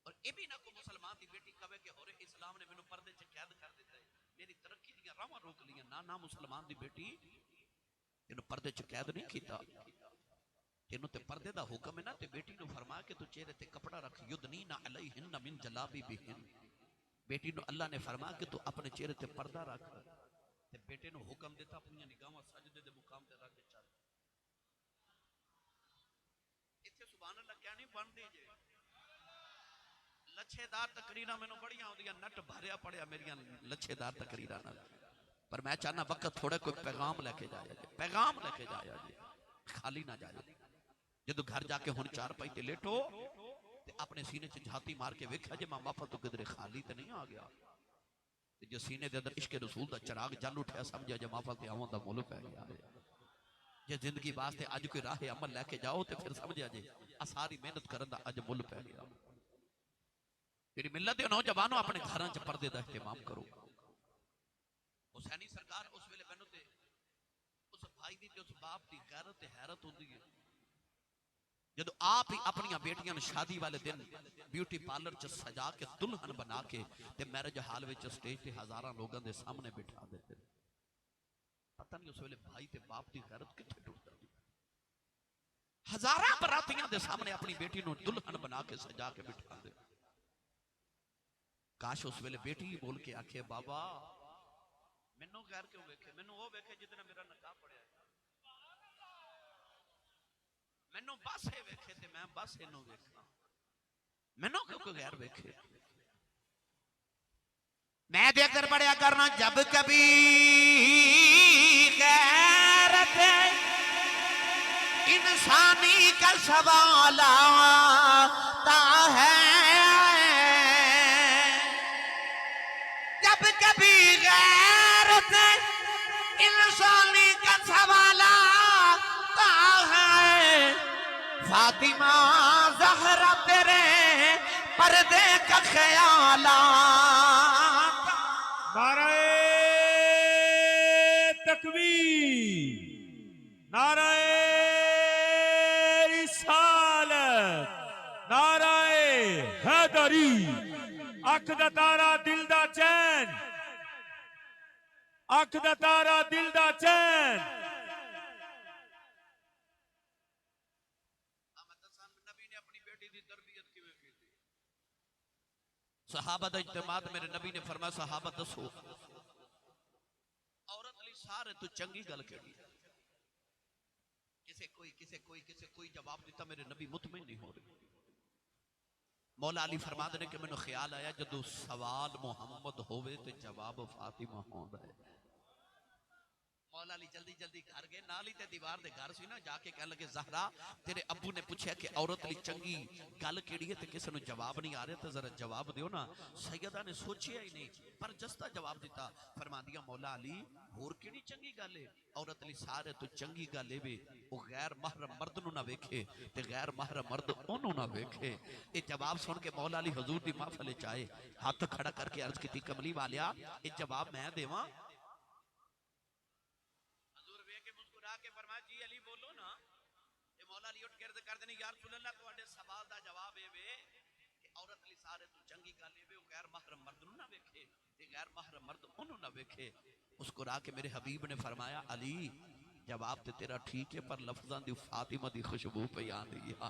और ये भी ना को मुसलमान दी बेटी कहे कि होरे इस्लाम ने मैनू पर्दे च कैद कर दिता है, मेरी तरक्की दी राहां रोक लियां। ना ना, मुसलमान दी बेटी तेनू पर्दे च कैद नहीं किया, तेनू ते पर्दे दा हुक्म है ना। ते बेटी नु फरमा के तू चेहरे ते कपड़ा रख, युदनी ना अलैहिन मिन जलाबी बिहिन। बेटी नु अल्लाह ने फरमा के तू अपने चेहरे ते पर्दा रख। ते बेटे नु हुक्म देता अपनी निगाहां सजदे दे मुकाम ते रख के चल। इत्थे सुभान अल्लाह क्या नहीं बनदी जे लच्छेदार तकरीरां मैनू बड़ियां आउंदियां, नट भरिया पड़िया मेरियां लच्छेदार तकरीरां नाल। पर मैं चाहना वक्त थोड़ा कोई पैगाम लेके जाया जे, पैगाम लेके जाया जे, खाली ना जाए। जो घर जाके हुण चार पाई ते लेटो ते अपने सीने च झाती मार के वेख्या जे मैं महफल तो किधरे खाली तो नहीं आ गया। जो सीने दे अंदर इश्क रसूल दा चिराग जल उठा, समझा जे महफल ते आवन दा मुल पै गया है। जे जिंदगी वास्ते अज कोई राह अमल लैके जाओ तो फिर समझा जे आ सारी मेहनत करन दा अज मुल पै गया। तेरी मिलत दे नौजवानों अपने घरां च पर्दे दा इहतमाम करो। हुसैनी सरकार उस वेले मैनू ते उस भाई दी ते उस बाप दी गैरत ते हैरत होंदी है। जब आप ही अपनी बेटियां शादी वाले दिन ब्यूटी पार्लर च सजा के दुल्हन बना के ते मैरिज हाल में स्टेज ते हजारां लोगों के सामने बिठा देते, पता नहीं उस वेले भाई ते बाप की गैरत कितने टूट जाती। हजारां बरातियां दे सामने अपनी बेटी नु दुल्हन बना के सजा के बिठा दे। काश उस वेले बेटी बोल के आखे बाबा मैनू गैर क्यों वेखे, मैनू वो वेखे जितना मेरा नकाब पड़िया, मैनू बस ये वेखे ते मैं बस इनू वेखा, मैनू क्यों गैर वेखे। मैं देकर पढ़िया करना जब कभी गैरत इंसानी का सवाल आता है, जब कभी गैरत इंसानी का सवाल आता है, फातिमा ज़हरा तेरे पर्दे का ख्याल। नाराए तकबीर, नाराए रिसालत, नाराए हैदरी। अख दा तारा दिल दा चैन, अख दा तारा दिल दा चैन। सहाबा दा इज्तिमाद मेरे नबी ने फरमाया सहाबा दसो औरत लई सारे तो चंगी गल केड़ी। किसे कोई जवाब दिता मेरे नबी मुतमिन नहीं हो रहे। मौला अली फरमाते ने कि मैनू ख्याल आया जदों सवाल मुहम्मद होवे ते जवाब फातिमा होंदा है। मौला अली जल्दी जल्दी घर गए, नाल ही ते दीवार दे घर सी ना, जाके कह लगे ज़हरा तेरे अब्बू ने पूछा कि औरत लई चंगी गल केड़ी है ते किसे नू जवाब नहीं आ रहा, तो जरा जवाब दियो ना। सैयदा ने सोचिया ही नहीं पर जस्ता जवाब दिता, फरमांदिया मौला अली होर केड़ी चंगी गल है, औरत लई सारे तो चंगी गल है वो गैर महरम मर्द नू ना वेखे ते गैर महरम मर्द ओनू ना वेखे। ये जवाब सुन के मौला अली हजूर दी महफिल च आए, हाथ खड़ा करके अर्ज की कमली वालिया ये जवाब मैं देवां। के फरमाया जी अली बोलो ना। ते मौला अली उठ के अर्ज कर देनी या रसूल अल्लाह तुम्हारे सवाल दा जवाब है वे कि औरत लई सारे तो चंगी गल है वो गैर महरम मर्द नू ना वेखे ते गैर महरम मर्द ओनू ना वेखे। उसको राके मेरे हबीब ने फरमाया अली जवाब ते तेरा ठीक है पर लफ्जां दी फातिमा दी खुशबू पे आंदी है।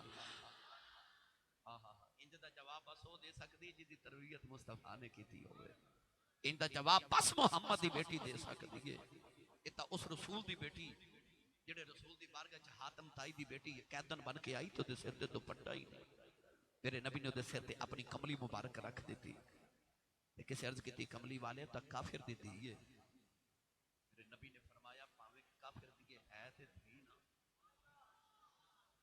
इंज दा जवाब बस वो दे सकदी जिदी तरबियत मुस्तफा ने कीती होवे, इंदा जवाब बस मुहम्मद दी बेटी दे सकदी है। ये ता उस रसूल दी बेटी जेड़े रसूल दी बारगाह च हातम ताई दी बेटी कैदन बन के आई तो दे सिर ते दुपट्टा ही नहीं, मेरे नबी ने सिर ते अपनी कमली मुबारक रख दी। किसी अर्ज की कमली वाले तक काफिर दी धी है। मेरे नबी ने फरमाया भावे काफिर दी है ते धी ना,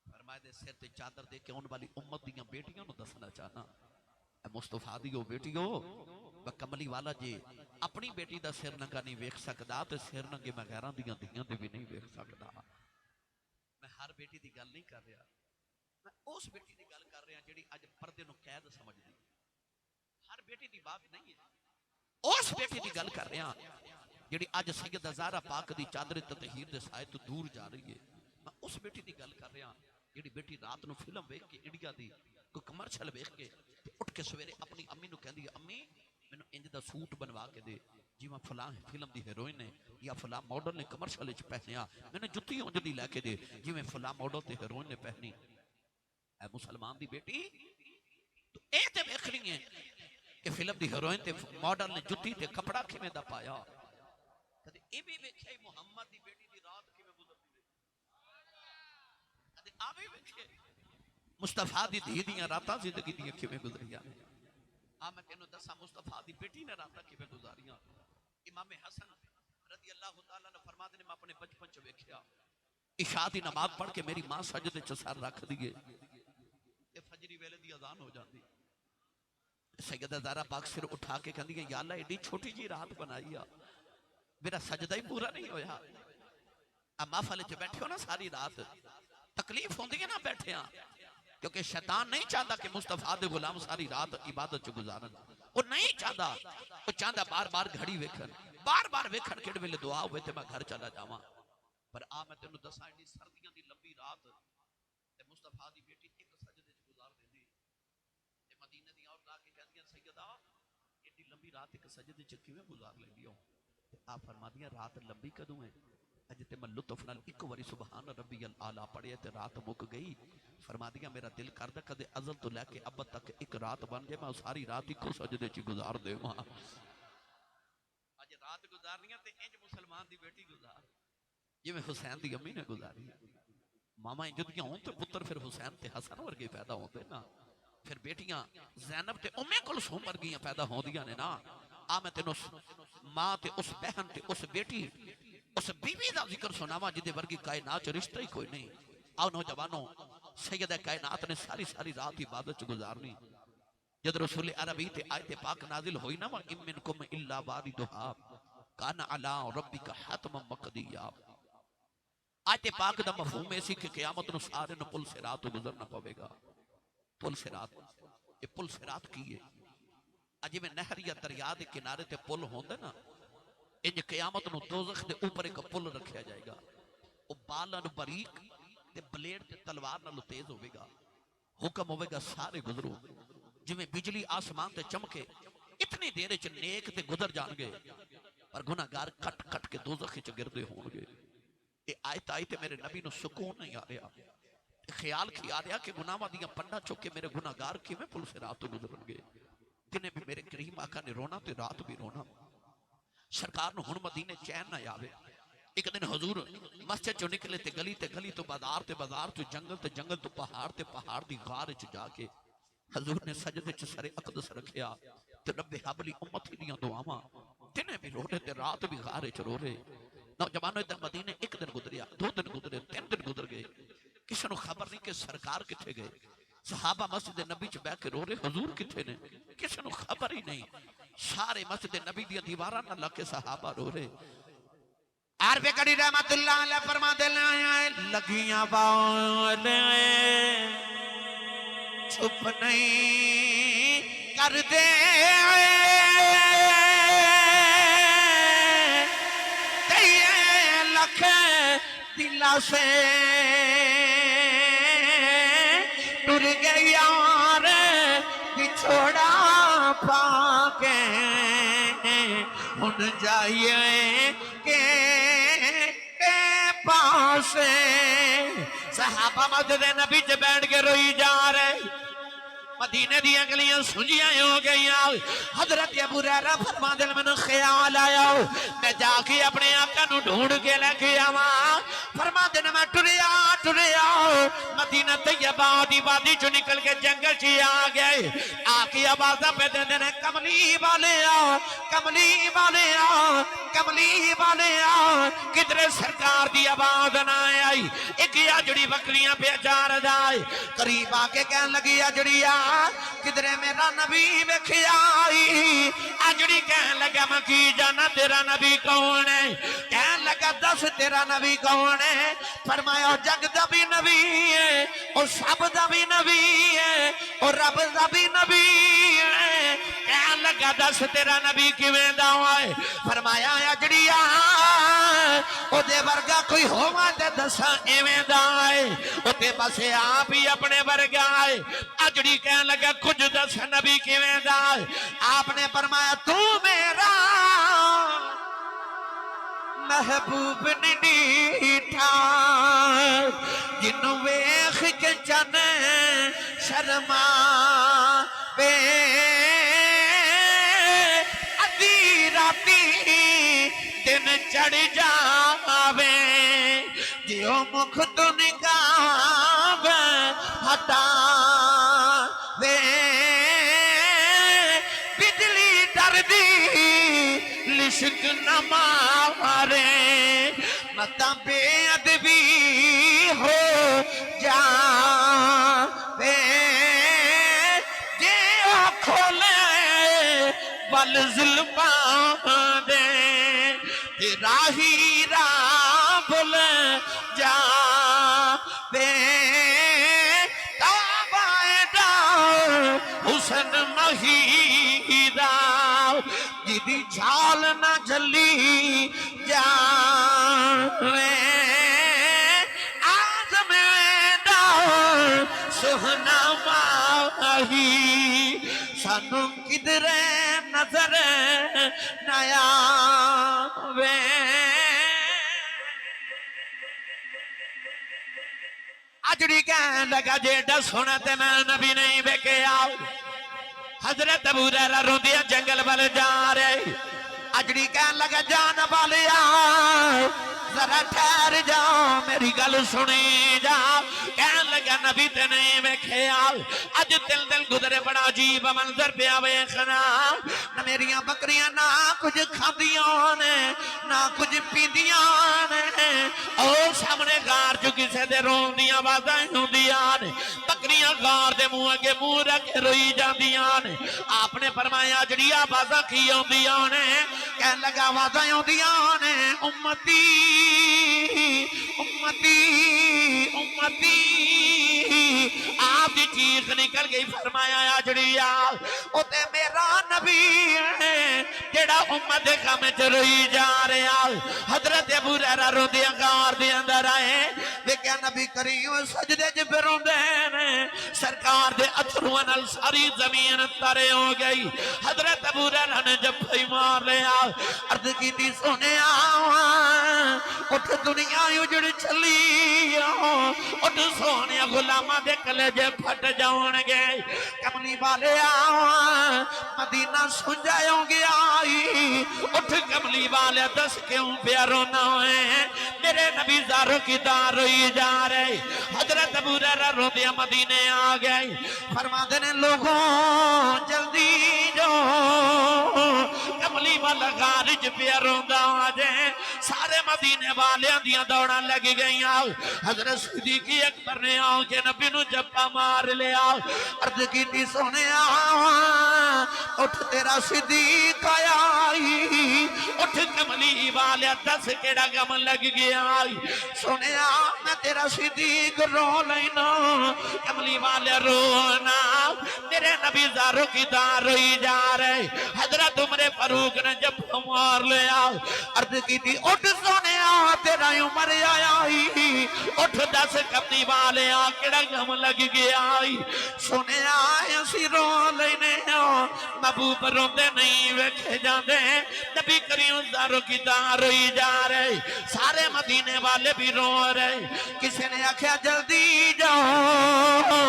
फरमाया दे सिर ते चादर दे के आने वाली उम्मत दी बेटियां नु दसना चाहना, मुस्तफा दी बेटियो कमली वाला जी अपनी बेटी का सिर नंगा नहीं वेख सकता तो सिर नंगे मैं गैरां दी धियां दे भी नहीं वेख सकता। मैं हर बेटी की गल नहीं कर रहा, मैं उस बेटी की गल कर रहा जिहड़ी अज पर्दे नूं कैद समझदी। हर बेटी की बात नहीं है, उस बेटी की गल कर रहा जिहड़ी अज सैयदा ज़हरा पाक की चादर ततहीर के साए तो दूर जा रही है। मैं उस बेटी की गल कर रहा जिहड़ी बेटी रात नूं फिल्म वेख के इंडिया की कोई कमर्शियल वेख के उठ के सवेरे अपनी अम्मी नूं कहंदी है अम्मी मैनू इंज दा सूट बनवा के दे जिवें फलां फिल्म दी हीरोइन ने या फलां मॉडल ने कमर्शियल च पहनिया, मैंने जुत्ती उंज दी लैके दे जिवें फलां मॉडल ते हीरोइन ने पहनी। ऐ मुसलमान दी बेटी तो ए ते वेखनी है कि फिल्म दी हीरोइन ते मॉडल ने जुत्ती ते कपड़ा किवें दा पाया, कदे ए भी वेखिया मुहम्मद दी बेटी दी रात किवें गुजरदी है, कदे आ भी वेखे मुस्तफा दी धी दियां रातां जिंदगी दी किवें गुजरियां। आ मैं तेनों दसा मुस्तफा दी बेटी ने रातां किवें गुजारियां। इमाम हसन रज़ी अल्लाह तआला ने फरमाते ने मैं अपने बचपन च वेखिया इशा दी नमाज पढ़ के मेरी मां सजदे च सर रख दिए ते फजरी वेले दी अजान हो जाती, सैयदा ज़हरा पाक सिर उठा के कहंदी है या अल्लाह एडी छोटी जी रात बनाई आ मेरा सजदा ही पूरा नहीं होया। आ महफिल च बैठे हो ना सारी रात तकलीफ होंदी है ना बैठिया, क्योंकि शैतान नहीं चाहता कि मुस्तफा दे गुलाम सारी रात इबादत च गुजारन, वो नहीं चाहता, वो चाहता बार बार घड़ी वेखन, बार बार वेखन किहड़े वेले दुआ होवे ते मैं घर चला जावां। पर आ मैं तेनू दसां एडी सर्दियां दी लंबी रात ते मुस्तफा दी बेटी एक सजदे च गुजार देंदी ते मदीने दी औरत आके कहंदियां सैयदा एडी लंबी रात एक सजदे च किवें गुजार लैंदी हो, ते आ फरमादियां रात लंबी कदों है अज ते मैं लुत्फ नाल एक बारी सुबहान रब्बी अल आला पढ़िया ते रात मुक गई। फरमादियां मेरा दिल करदा कदे अज़ल तो लैके अब तक एक रात बन जाए मैं सारी रात इको सजदे च गुजार देवां। अज रात गुजारनियां ते इंज मुसलमान दी बेटी गुजार जिवें हुसैन दी अम्मी ने गुजारी। मामा इंज दियां होण ते पुत्र फिर हुसैन ते हसन वर्गे पैदा होंदे ना, फिर बेटियां ज़ैनब ते उम्मे कुलसूम वर्गियां पैदा होंदियां ने ना। आ मैं तेनों मां ते उस बहन ते उस बेटी उस बीवी का जिक्र सुनावा जिदे वर्गी कायनात च रिश्ता ही कोई नहीं। आओ नौजवानों सैयदा कायनात ने सारी सारी रात इबादत च गुजारनी। जब रसूल अरबी ते आयत पाक नाजिल होई ना इम मिनकुम इल्ला वारिदुहा कान अला रब्बिका हतमम मक़दिया, आयत पाक दा मफहूम ऐसी कि क़यामत नु सारे नु पुल सिरात तो गुजरना पवेगा। पुल सिरात, ये पुल सिरात की है अजे में नहर या दरिया के किनारे ते पुल होंदे ना, इंज क़यामत नु दोज़ख दे ऊपर एक पुल रखा जाएगा, वो बालन बरीक ते ब्लेड ते तलवार नालों तेज होवेगा, हुक्म होवेगा सारे गुजरो जिवें बिजली आसमान ते चमके इतनी देर च नेक ते गुजर जाणगे पर गुनाहगार कट कट के दोज़ख च गिरदे होणगे। ये आयत आई ते मेरे नबी नु सुकून नहीं आ रहा, ख्याल आ रहा कि गुनाहां दियां पंडा चुक के मेरे गुनाहगार किवें पुल सिरात तो गुजरनगे। दिने भी मेरे करीम आका ने रोना ते रात भी रोना। सरकार नु हुण मदीने चैन ना आवे। एक दिन हुजूर मस्जिद चो निकले ते गली तो बाजार तो जंगल तो पहाड़ ते पहाड़ दी गार च जाके हुजूर ने सजदे च सरे अक़दस रखिया ते रब्बे हबली उम्मती दियां दुआवां दिने भी रो रहे ते रात भी गार च रो रहे। नौजवानों इधर मदीने एक दिन गुजरिया, 2 दिन गुजरे, 3 दिन गुजर गए, किसी को खबर नहीं कि सरकार किथे गए। सहाबा मस्जिद नबी च बैठ के रो रहे हुजूर किथे ने, किसी को खबर ही नहीं। सारे मस्जिद नबी दी दीवारां नाल लग के सहाबा रो रहे। आरबे कड़ी रहमतुल्लाह अलैह फरमाते लगियां बाले चुप नहीं कर दे लख दिला से टुर गए यार बिछोड़ा पाके हुन जाइए के पासे। सहाबा मस्जिद नबी च बैठ के रोई जा रहे। मदीने दी गलियां सुंजियां हो गई। हजरत अबू हुरैरा फरमाते हैं मैनू ख्याल आया मैं जाके अपने आका नू ढूंढ के लेके आवा। फरमाते हैं मैं टुरिया टुरिया मदीना तैयबा दी वादी चो निकल के जंगल च आ गए। आके आवाज़ां पे देंदे ने कमली वाले आओ कमली वाले आओ कमली वाले आओ। किधरे सरकार दी आवाज ना आई। एक अजड़ी बकरियां बेचार जाए करीब आके कहन लगी अजड़िया किधरे मेरा नबी वेखिया आई। अजड़ी कहन लगा मैं की जाना तेरा नबी कौन है। कहन लगा दस तेरा नबी कौन है। फरमाया जग दा भी नबी है और सब दा भी नबी है और रब दा भी नबी है। कहन लगा दस तेरा नबी किवें दा है। फरमाया अजड़िया ओदे वर्गा कोई होवा ते दसा इवें दा है ओते बस आप ही अपने वर्गा है। अजड़ी कहन लगा कुछ दस नबी किवें दा है। आपने फरमाया तू मेरा महबूब निडीठा जिन्नू वेख के चन शर्मा वे अधी राती दिन चढ़ जावे जियो मुख तो निगाह हटा वे बिजली डरदी लिशक न मारे मता बेअदबी हो जावे जे खोले बल जुल्फा दे तेरा हीरा भुल जावे ताबाएदा हुसन महीदा जिदी झाल न जली जावे आज मेरा सुहना माही सानू किधरे नजर नया वे। अजड़ी कहन लगा जेड़ा सुना ते मैं नबी नहीं वेखे आओ। हजरत अबू हुरैरा रोंदिया जंगल वाले जा रहे। अजड़ी कहन लगा जान वाले जरा ठहर जाओ मेरी गल सुनी जा। कहन लगा नबी ते नहीं वेखे आओ। अज दिल दिल गुजरे बड़ा अजीब मंजर पिया वेखना न मेरिया बकरियां ना कुछ खादियां ने ना कुछ पींदियां ने। ओ सामने गार जो किसे दे रोन दी आवाज़ां हुंदियां ने। बकरियां गार दे मुंह अगे मुंह रख के रोई जांदियां ने। आपने फरमाया जड़ी आवाज़ां की आउंदियां ने। कहन लगा आवाज़ां आउंदियां ने उम्मती उम्मती उम्मती। आपकी चीख निकल गई। फरमाया अजड़िया ओते मेरा नबी है जेड़ा उम्मत दे काम च रोई जा रहा। हजरत अबू हुरैरा रोंदियां गार दे अंदर आए देखिया नबी करीम सजदे च रोंदे ने। सरकार दे अथरुआं नाल सारी जमीन तरे हो गई। हजरत अबू हुरैरा ने जफ्फे मार लिया अर्ज कीती सोनिया उठ दुनिया उजड़ चली उठ सोने गुलामा दे कलेजे फट जाओगे। कमली वाले मदीना सुझाओ गया उठ कमली वाले दस क्यों प्यारो ना है मेरे नबी ज़ारो की दार रोई जा रहे। हजरत अबू हुरैरा रोंदिया मदीने आ गए। फरमाते ने लोगों जल्दी जो कमली वाला गार च पिया रोंदा आजे। सारे मदीने वालियां दियां दौड़ां लग गई। हजरत सिद्दीक अकबर ने आके नबी नू जप्पा मार लिया अर्ज कीती सोनिया उठ तेरा सिद्दीक आया उठ कमली वाले दस केड़ा गम लग गया। सोनिया मैं तेरा सिद्दीक रो लेना कमली वाले रोना मेरे नबी ज़ारो की दार रोई जा रहे। हजरत उमर फारूक ने जप्पा मार लिया अर्ज कीती उठ सोनिया तेरा उमर आया उठ दस कमली वाले केड़ा गम लग गया। सुनिया असी रो लेने महबूब रोंदे नहीं वेखे जाते। नबी करीम ज़ारो की दार रोई जा रहे। सारे मदीने वाले भी रो रहे। किसी ने आख्या जल्दी जाओ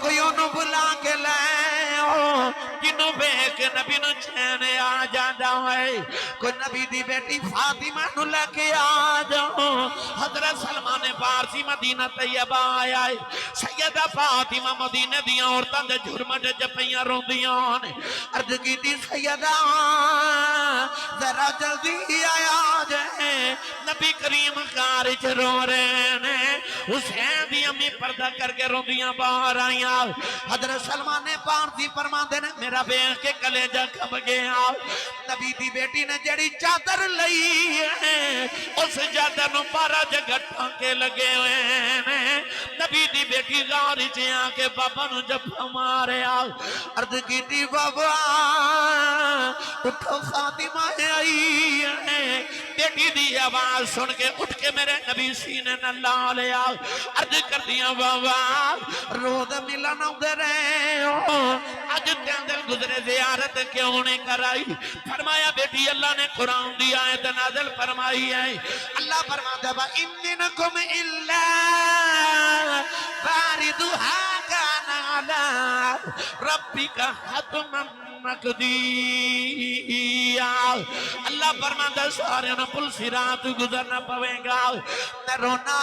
कोई ओनू बुला के ले बेचैन आ जाता है। कोई नबी दी बेटी फातिमा नु लेके आ जाओ। हजरत सलमान फारसी मदीना तैयबा आया है। सैयदा फातिमा मदीने दी औरतां दे झुरमट च पईयां रोंदियां ने। अर्ज कीती सैयदा जरा जल्दी आया जे, नबी करीम कार च रो रहे ने। हुसैन दी अम्मी पर्दा करके रोंदियां बाहर आईयां। हजरत सलमान फारसी फरमांदे ने मेरा वेख के कलेजा कब गया। नबी दी बेटी ने जड़ी चादर लई है उस चादर नु 12 जगह टांके लगे हुए ने। नबी दी बेटी गार च आके बाबा नु जफ्फा मारिया। अर्ज कीती बाबा उठो फातिमा आई है। बेटी दी आवाज सुन के उठ के मेरे नबी सीने न ला लिया। अर्ज कर दिया बाबा रोज मिलन आउंदे रहे हो, अज दिन गुजरे जियारत क्यों नहीं कराई। फरमाया बेटी अल्लाह ने कुरान दी आयत नाज़िल फरमाई है। अल्लाह फरमाता है इन दिनकुम इल्ला वारिदुहा काना अला रब्बिका हतमन मकदिया। अल्लाह फरमाता सारे ने पुल सिरात गुजरना पवेगा। मैं रोना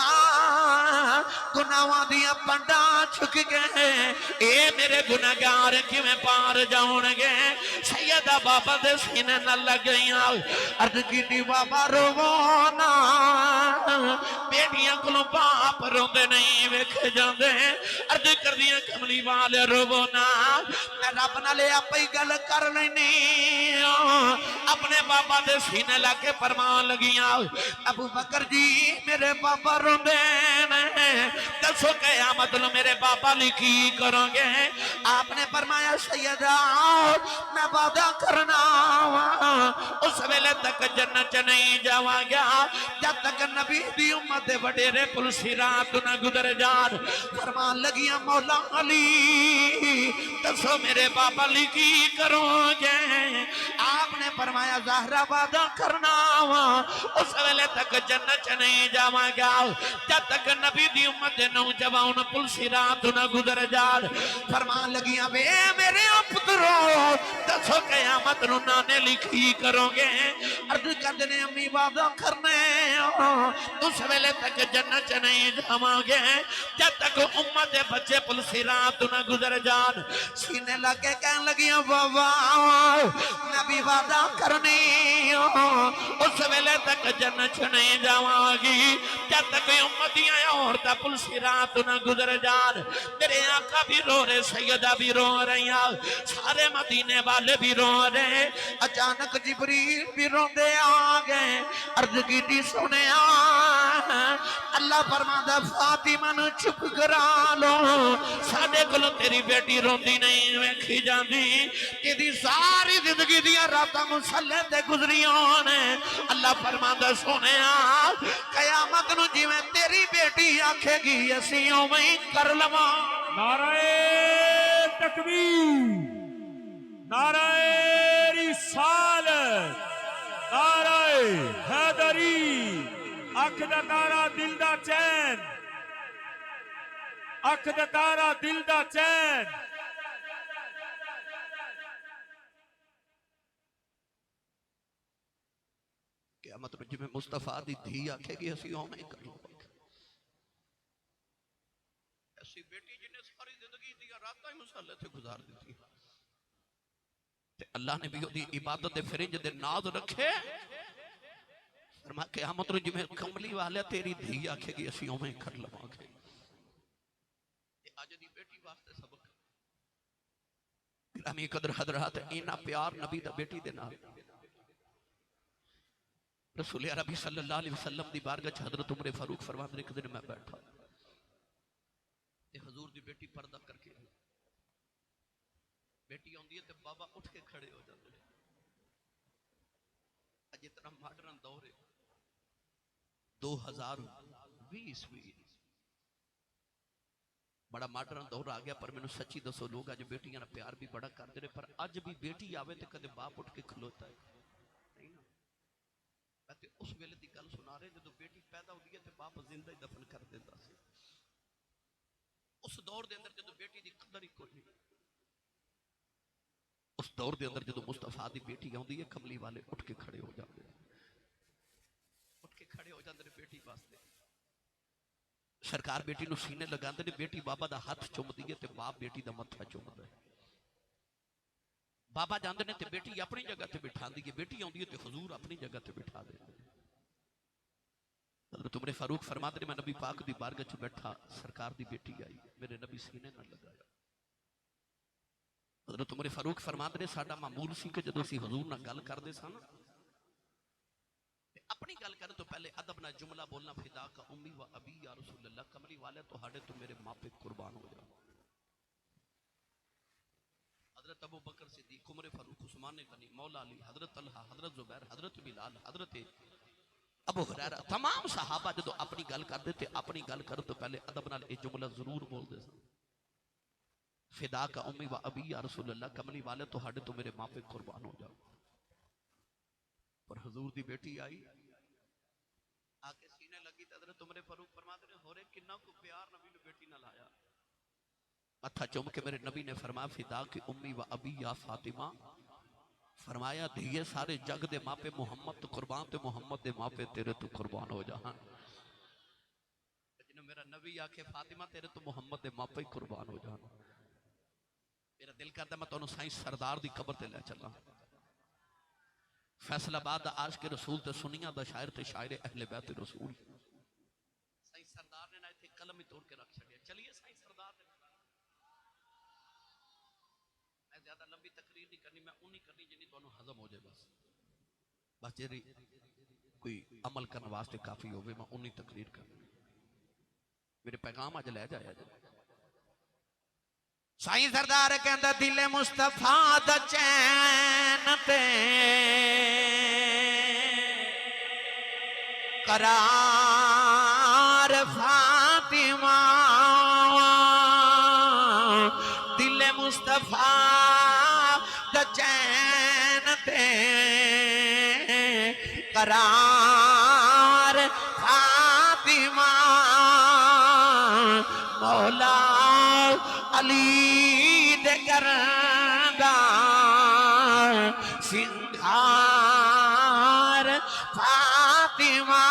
गुनाहां दी पंडा झुक गए, ए मेरे गुनाहगार किवें पार जाउणगे। सैयदा बाबा दे सीने न लग गईयां। अर्ज कीती बाबा रोवो ना, बेटियां कोलों बाप रोंदे नहीं वेखे जांदे। अर्ज करदियां कमली वाले रोवो ना, मैं रब नाल आपे ही गल कर लैनी। अपने बाबा दे सीने लग के फरमान लगियां अबू बकर जी मेरे बाबा रोंदे ने, दसो कयामत नूं मेरे बाबा ली की करोगे। आपने फरमाया सैयदा मैं वादा करना उस वेले तक जन्नत च नहीं जावांगा जब तक नबी दी उम्मत दे वडेरे पुल सिरात न गुजर जान। फरमान लगियां मौला अली दसो मेरे बाबा ली की करोगे। आपने फरमाया ज़हरा वादा करना उस वेले तक जन्नत च नहीं जावांगा जब तक नबी दी उम्मत दे नौजवान पुल सिरात न गुजर जान। फरमान लगियां वे मेरे पुत्रो दसो कयामत नूं नाने लिखी करोगे। अर्ज करदे ने अम्मी वादा करने उस वेले तक जन्नत च नहीं जावांगे जब तक उम्मत दे बच्चे पुल सिरात न गुजर जान। सीने लगे कहन लगियां बाबा मैं भी वादा करनी उस वेले तक जन्नत च नहीं जावांगी जब तक उम्मत दी औरतां पुल सिरात न गुजर जान। मेरे आका भी रो रहे, सैयदा भी रो रही, सारे मदीने वाले भी रो रहे। अचानक जिब्रील भी रोंदे आ गए। अर्ज कीती सुनिया अल्लाह फरमांदा फातिमा नूं चुप करा लो, साडे कोलों तेरी बेटी रोंदी नहीं वेखी जांदी। इहदी सारी जिंदगी दियां रातां मुसल्ले ते गुजरियां ने। अल्लाह फरमांदा सुनिया कयामत नूं जिवें तेरी बेटी आखेगी असीं उवें ही कर लवां। नाराए तकबीर, नाराए रिसालत, नाराए हैदरी। अख दा तारा दिल दा चैन, अख दा तारा दिल दा चैन। क़यामत में जिवें मुस्तफा दी धी आखेगी असीं उवें ही कर लवांगे। ऐसी बेटी जिन्हें सारी जिंदगी दी रातां ही मुसल्ले ते गुजार दी ते अल्लाह ने भी ओदी इबादत दे फ्रिज दे नाज रखे। फरमा क़यामत नूं जिवें कमली वाले तेरी धी आखेगी असीं उवें ही कर लवांगे। अज दी बेटी वास्ते सबक गिरामी कदर हजरात इना प्यार नबी दा बेटी दे नाल। रसूल अरबी सल्लल्लाहु अलैहि वसल्लम दी बारगाह च हजरत उमर फारूक फरमाते एक दिन मैं बैठा ते हुजूर दी बेटी पर्दा करके बेटी आउंदी है ते बाबा उठ के खड़े हो जाते हैं। अज इतना मॉडर्न दौर है 2020 ईस्वी बड़ा मॉडर्न दौर आ गया। पर मैनू सच्ची दसो लोग अज बेटियां ना प्यार भी बड़ा करते हैं पर अज भी बेटी आवे तो कदे बाप उठ के खलोता है नहीं ना। मैं उस वेले की गल सुना रहे जो बेटी पैदा होती है तो बाप जिंदा ही दफन कर देता सी। उस दौर के अंदर जो बेटी की कदर ही कोई नहीं। उस दौर के अंदर जो मुस्तफा की बेटी आती है कमली वाले उठ के खड़े हो जाते बेटी वास्ते। सरकार बेटी नूं सीने लगाते ने, बेटी बाबा का हाथ चुमती है तो बाप बेटी का मत्था चुमता है। बाबा जाते हैं तो बेटी अपनी जगह से बिठा दी है, बेटी आती है तो हजूर अपनी जगह से बिठा देते। हज़रत उमर फारूक फरमाते ने मैं नबी पाक की बारगाह च बैठा, सरकार की बेटी आई, मेरे नबी सीने न लगाया। हज़रत उमर फारूक फरमाते ने साडा मामूल सी कि जदों असीं हजूर नाल गल करदे सन अपनी गल करने तो पहले अदब नाल जुमला बोलना, फिदा का उम्मी व अबी या रसूल अल्लाह, कमली वाले तुहाडे तो मेरे मापे कुर्बान हो जाओ। हजरत अबू बकर सिद्दीक, उमर फारूक, उस्मान गनी, मौला अली, हजरत तलहा, हजरत जुबैर, हजरत बिलाल, हजरत अबू हुरैरा, तमाम सहाबा जो अपनी गल करते थे अपनी गल करने तो पहले अदब नाल ये जुमला जरूर बोलते सन, फिदा का उम्मी व अबी या रसूल अल्लाह, कमली वाले तुहाडे तो मेरे मापे कुर्बान हो जाओ। पर हजूर की बेटी आई आके सीने लगी तो हज़रत उमर फारूक फरमाते ने होरे किन्ना को प्यार नबी ने बेटी नाल आया। मत्था चुम के मेरे नबी ने फरमाया फिदा की उम्मी व अबी या फातिमा, फरमाया धीए सारे जग दे मापे मुहम्मद तो कुर्बान, ते मुहम्मद दे मापे तेरे तो कुर्बान हो जान। जिन्हें मेरा नबी आखे फातिमा तेरे तो मुहम्मद दे मापे ही कुर्बान हो जान। मेरा दिल करता मैं तुहानू साईं सरदार दी कबर ते ले चला। फैसलाबाद दा आशिक रसूल ते सुनिया दा शायर ते शायर अहले बैत रसूल साईं सरदार ने ना इत्थे कलम ही तोड़ के रख छड़िया। चलिए साईं सरदार ने, मैं ज्यादा लंबी तकरीर नहीं करनी, मैं उन्नी करनी जिन्नी तुहानू हजम हो जाए। बस जी कोई अमल करने वास्ते काफी हो, मैं उन्नी तकरीर करनी। मेरे पैगाम अज लै जाया जी। साईं सरदार कहंदा दिल मुस्तफा दा चैन ते करार फातिमा, दिल मुस्तफा दा चैन ते करार फातिमा, मौला अली दे करदा सिंगार फातिमा।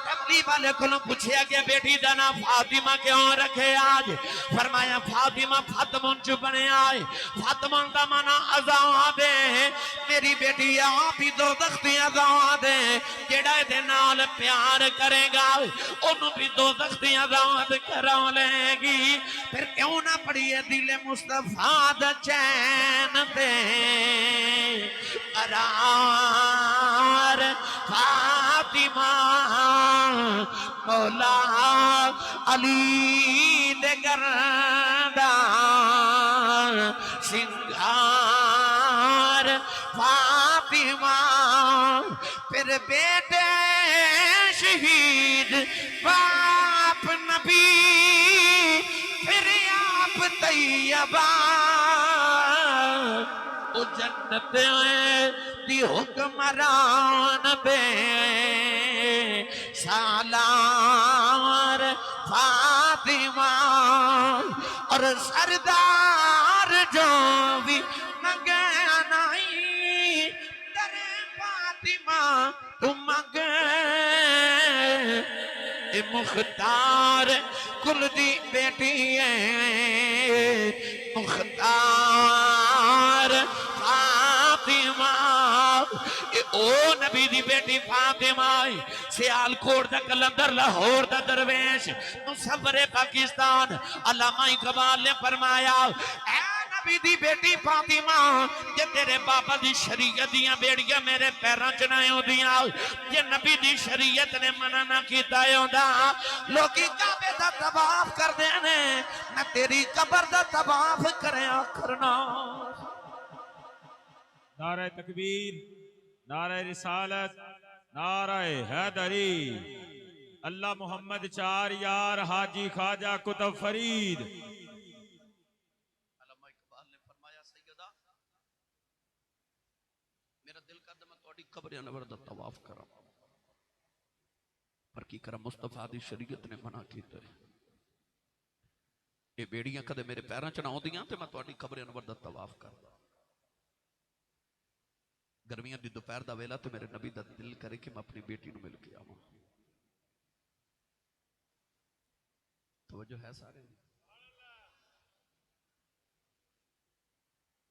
कमली वाले को पूछा गया बेटी का नाम फातिमा क्यों रखे आज? फरमाया फातिमा फातमुन च बने आए, फातमुन का माना आजाद है, मेरी बेटी आप ही दो दख्ती आजाद है, जेड़ा इहदे नाल प्यार करेगा ओनू भी दो दख्ती आजाद करा लेगी। फिर क्यों ना पढ़िए दिल मुस्तफा दा चैन ते करार फातिमा, मौला अली दे करदा सिंगार फातिमा। फिर बेटे शहीद बाप नबी, फिर आप तैयबा ओ जन्नत दी हुक्मरान बे सालार फातिमा। और सरदार जो भी मंगे नहीं तेरे फातिमा तू मंगे, मुख्तार कुल दी बेटी है मुख्तार फातिमा। ओ नबी दी बेटी फातिमा सियालकोट दा कलंदर लाहौर दा दरवेश मुसव्वरे पाकिस्तान अल्लामा इकबाल ने फरमाया ऐ नबी दी बेटी फातिमा जे तेरे बाबा दी शरीयत दियां बेड़ियां मेरे पैरों च ना आउंदियां, जे नबी दी शरीयत ने मना ना कीता होंदा लोकी काबे दा तवाफ करदे ने, मैं तेरी कबर दा तवाफ करया करना। नारे तकबीर, नारे रिसालत, नारे हैदरी, अल्लाह मोहम्मद चार यार हाजी ख्वाजा कुतुब फरीद। अल्लामा इकबाल ने फरमाया सैयदा मेरा दिल करदा मैं तुहाडी कब्र अनवर दा तवाफ करा, पर की करा मुस्तफा दी शरीयत ने मना कीता है। ये बेड़ियां कदे मेरे पैरों च ना आउंदियां ते मैं तुहाडी कब्र अनवर दा तवाफ करदा। गर्मियों की दोपहर का वेला तो मेरे नबी का दिल करे कि मैं अपनी बेटी को मिल के आवां। तवज्जो है सारे?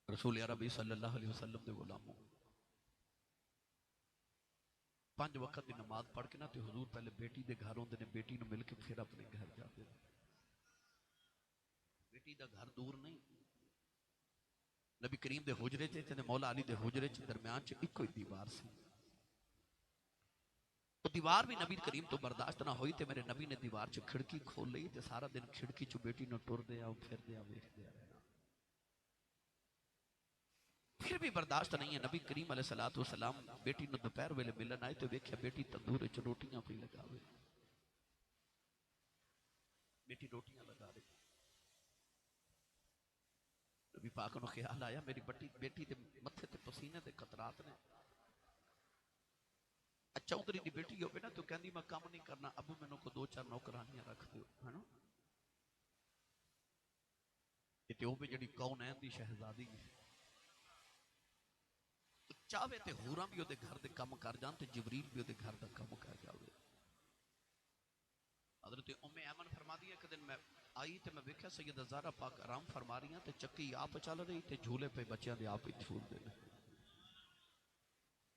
रसूल अरबी सल्लल्लाहु अलैहि वसल्लम के गुलामों, 5 वक्त की नमाज पढ़ के ना तो हजूर पहले बेटी के घर आते हैं, बेटी को मिल के फिर अपने घर जाते हैं। बेटी का घर दूर नहीं, नबी करीम के हुजरे च मौला अली के हुजरे च दरम्यान च इको ही दीवार सी। वो दीवार भी नबी करीम तो बर्दाश्त ना हुई तो मेरे नबी ने दीवार च खिड़की खोल ली तो सारा दिन खिड़की चो बेटी ने टुरदे आओ फिरदे आओ वेखदे रहना। फिर भी बर्दाश्त नहीं है। नबी करीम अलैहिस्सलातु वस्सलाम बेटी ने दोपहर वेले मिलन आए तो वेख्या बेटी तंदूर च रोटियां पई लगावे, बेटी रोटियां लगा रही। नबी पाक नूं ख्याल आया मेरी बेटी के मत्थे ते पसीने के कतरात ने। चौधरी की बेटी हो ना तो कहती मैं काम नहीं करना, अबू मैनू को 2-4 नौकरानियां रख दो, है ना। जी कौन है दी शहजादी चाहे तो होरां भी उहदे घर दे काम कर जान ते जबरील भी उहदे घर दा काम कर जावे। हज़रत उम्मे ऐमन फरमादी है, एक दिन मैं आई तो मैं वेख्या सैयदा ज़हरा पाक आराम फरमा रही ते चक्की आप चल रही ते झूले पे बच्चों के आप ही झूलते हैं।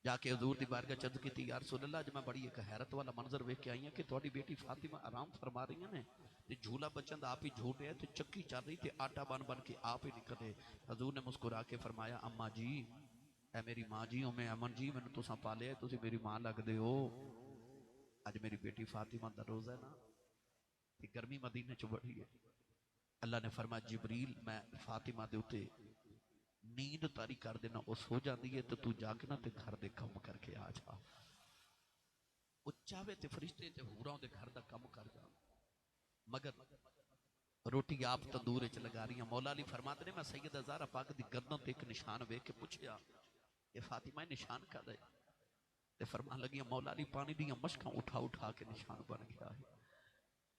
जाके हजूर की बारगाह चर्ज की, यार रसूल अल्लाह अज मैं बड़ी एक हैरत वाला मंजर वेख के आई हाँ कि तुहाडी बेटी फातिमा आराम फरमा रही ने ते झूला बच्चों का आप ही झूल रहा है, चक्की चल रही ते आटा बन बन के आप ही निकले। हजूर ने मुस्कुरा के फरमाया अम्मा जी ऐ मेरी माँ जी, उम्मे अमन जी मैनू तुसां पालिया, तुसीं मेरी माँ लगदे हो। अज मेरी बेटी फातिमा दा रोज़ा है ना, ते गर्मी मदीने च बड़ी है। अल्लाह ने फरमाया जिबरील मैं फातिमा दे उत्ते नींद तारी कर देना, वो सो जाती है तो तू जाके ना ते घर दे काम करके आ जा। वो चाहे ते फरिश्ते ते हूरां दे घर दा काम कर जा, मगर रोटी आप तंदूर च लगा रही। मौला अली फरमाते ने मैं सैयदा ज़हरा पाक दी गर्दन ते एक निशान वेख के पूछया ये फातिमा निशान कर दे ते फरमान लगी मौला अली पानी दी मशकां उठा उठा के निशान बन गया है।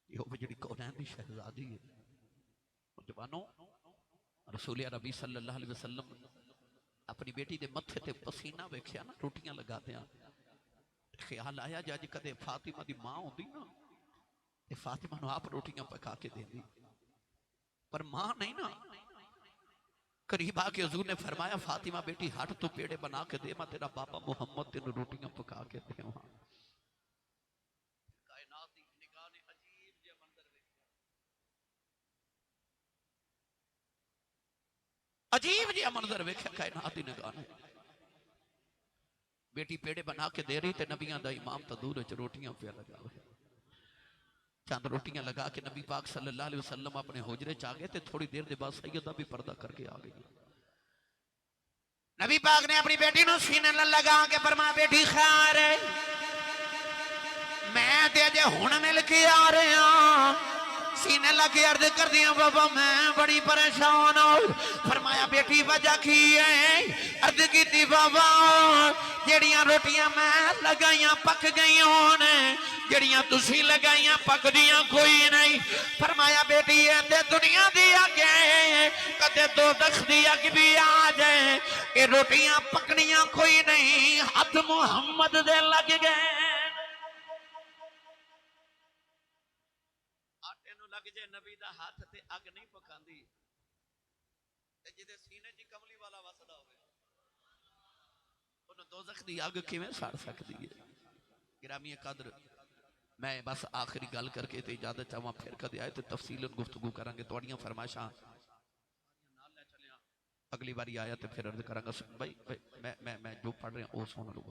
ये जी कौनैन दी शहजादी है। जवानों रसूल अरबी सल्लल्लाहु अलैहि वसल्लम अपनी बेटी के मत्थे ते पसीना वेख्या ना रोटियां लगाते हैं, ख्याल आया जज कदे फातिमा दी मां होंदी ना ते फातिमा नूं आप रोटियां पका के देंदी, पर मां नहीं ना। करीब आके हजूर ने फरमाया फातिमा बेटी हट तू पेड़े बना के दे, मैं तेरा बाबा मुहम्मद तेन रोटियां पका के देवां। कायनात दी निगाह ने अजीब जिहा मंजर वेख्या, अजीब जिहा मंजर वेख्या कायनात दी निगाह ने। बेटी पेड़े बना के दे रही ते नबियां दा इमाम तंदूर च रोटियां पे लगा हुआ। चंद रोटियां लगा के नबी पाक सल्लल्लाहु अलैहि वसल्लम अपने हुजरे च आ गए ते थोड़ी देर के बाद सैयदा भी पर्दा करके आ गई। नबी पाक ने अपनी बेटी नूं सीने नाल लगा के फरमाया बेटी खैर है, मैं ते अजे हुण मिल के आ रहा। सीने लगे अर्ज कर दिया बाबा मैं बड़ी परेशान हूं। फरमाया बेटी वजह की है? अर्ज की बाबा जड़ियां रोटियां मैं लगाइया पक गई ने, जड़ियां तुसी लगाइया पकदियां कोई नहीं। फरमाया बेटी ते दुनिया दी अग है, कदे दोज़ख दी अग भी आ जाए, ये रोटियां पकनियां कोई नहीं, हाथ मुहम्मद दे लग गए। आटे नूं लग जाए नबी दा हाथ ते अग नहीं पकांदी, ते जिहदे सीने च कमली वाला वसदा होवे उन्हें दोज़ख दी अग किवें सड़ सकदी है। गिरामी कदर मैं बस आखिरी गल करके ते इजाजत चाहां, फिर कदे आए तो तफसीलन गुफ्तगू करांगे। तुहाड़ियां फरमाइशां नाल ले चलिया, अगली बारी आया तो फिर अर्ज करांगा। भाई मैं जो पढ़ रहा वो सुन लो।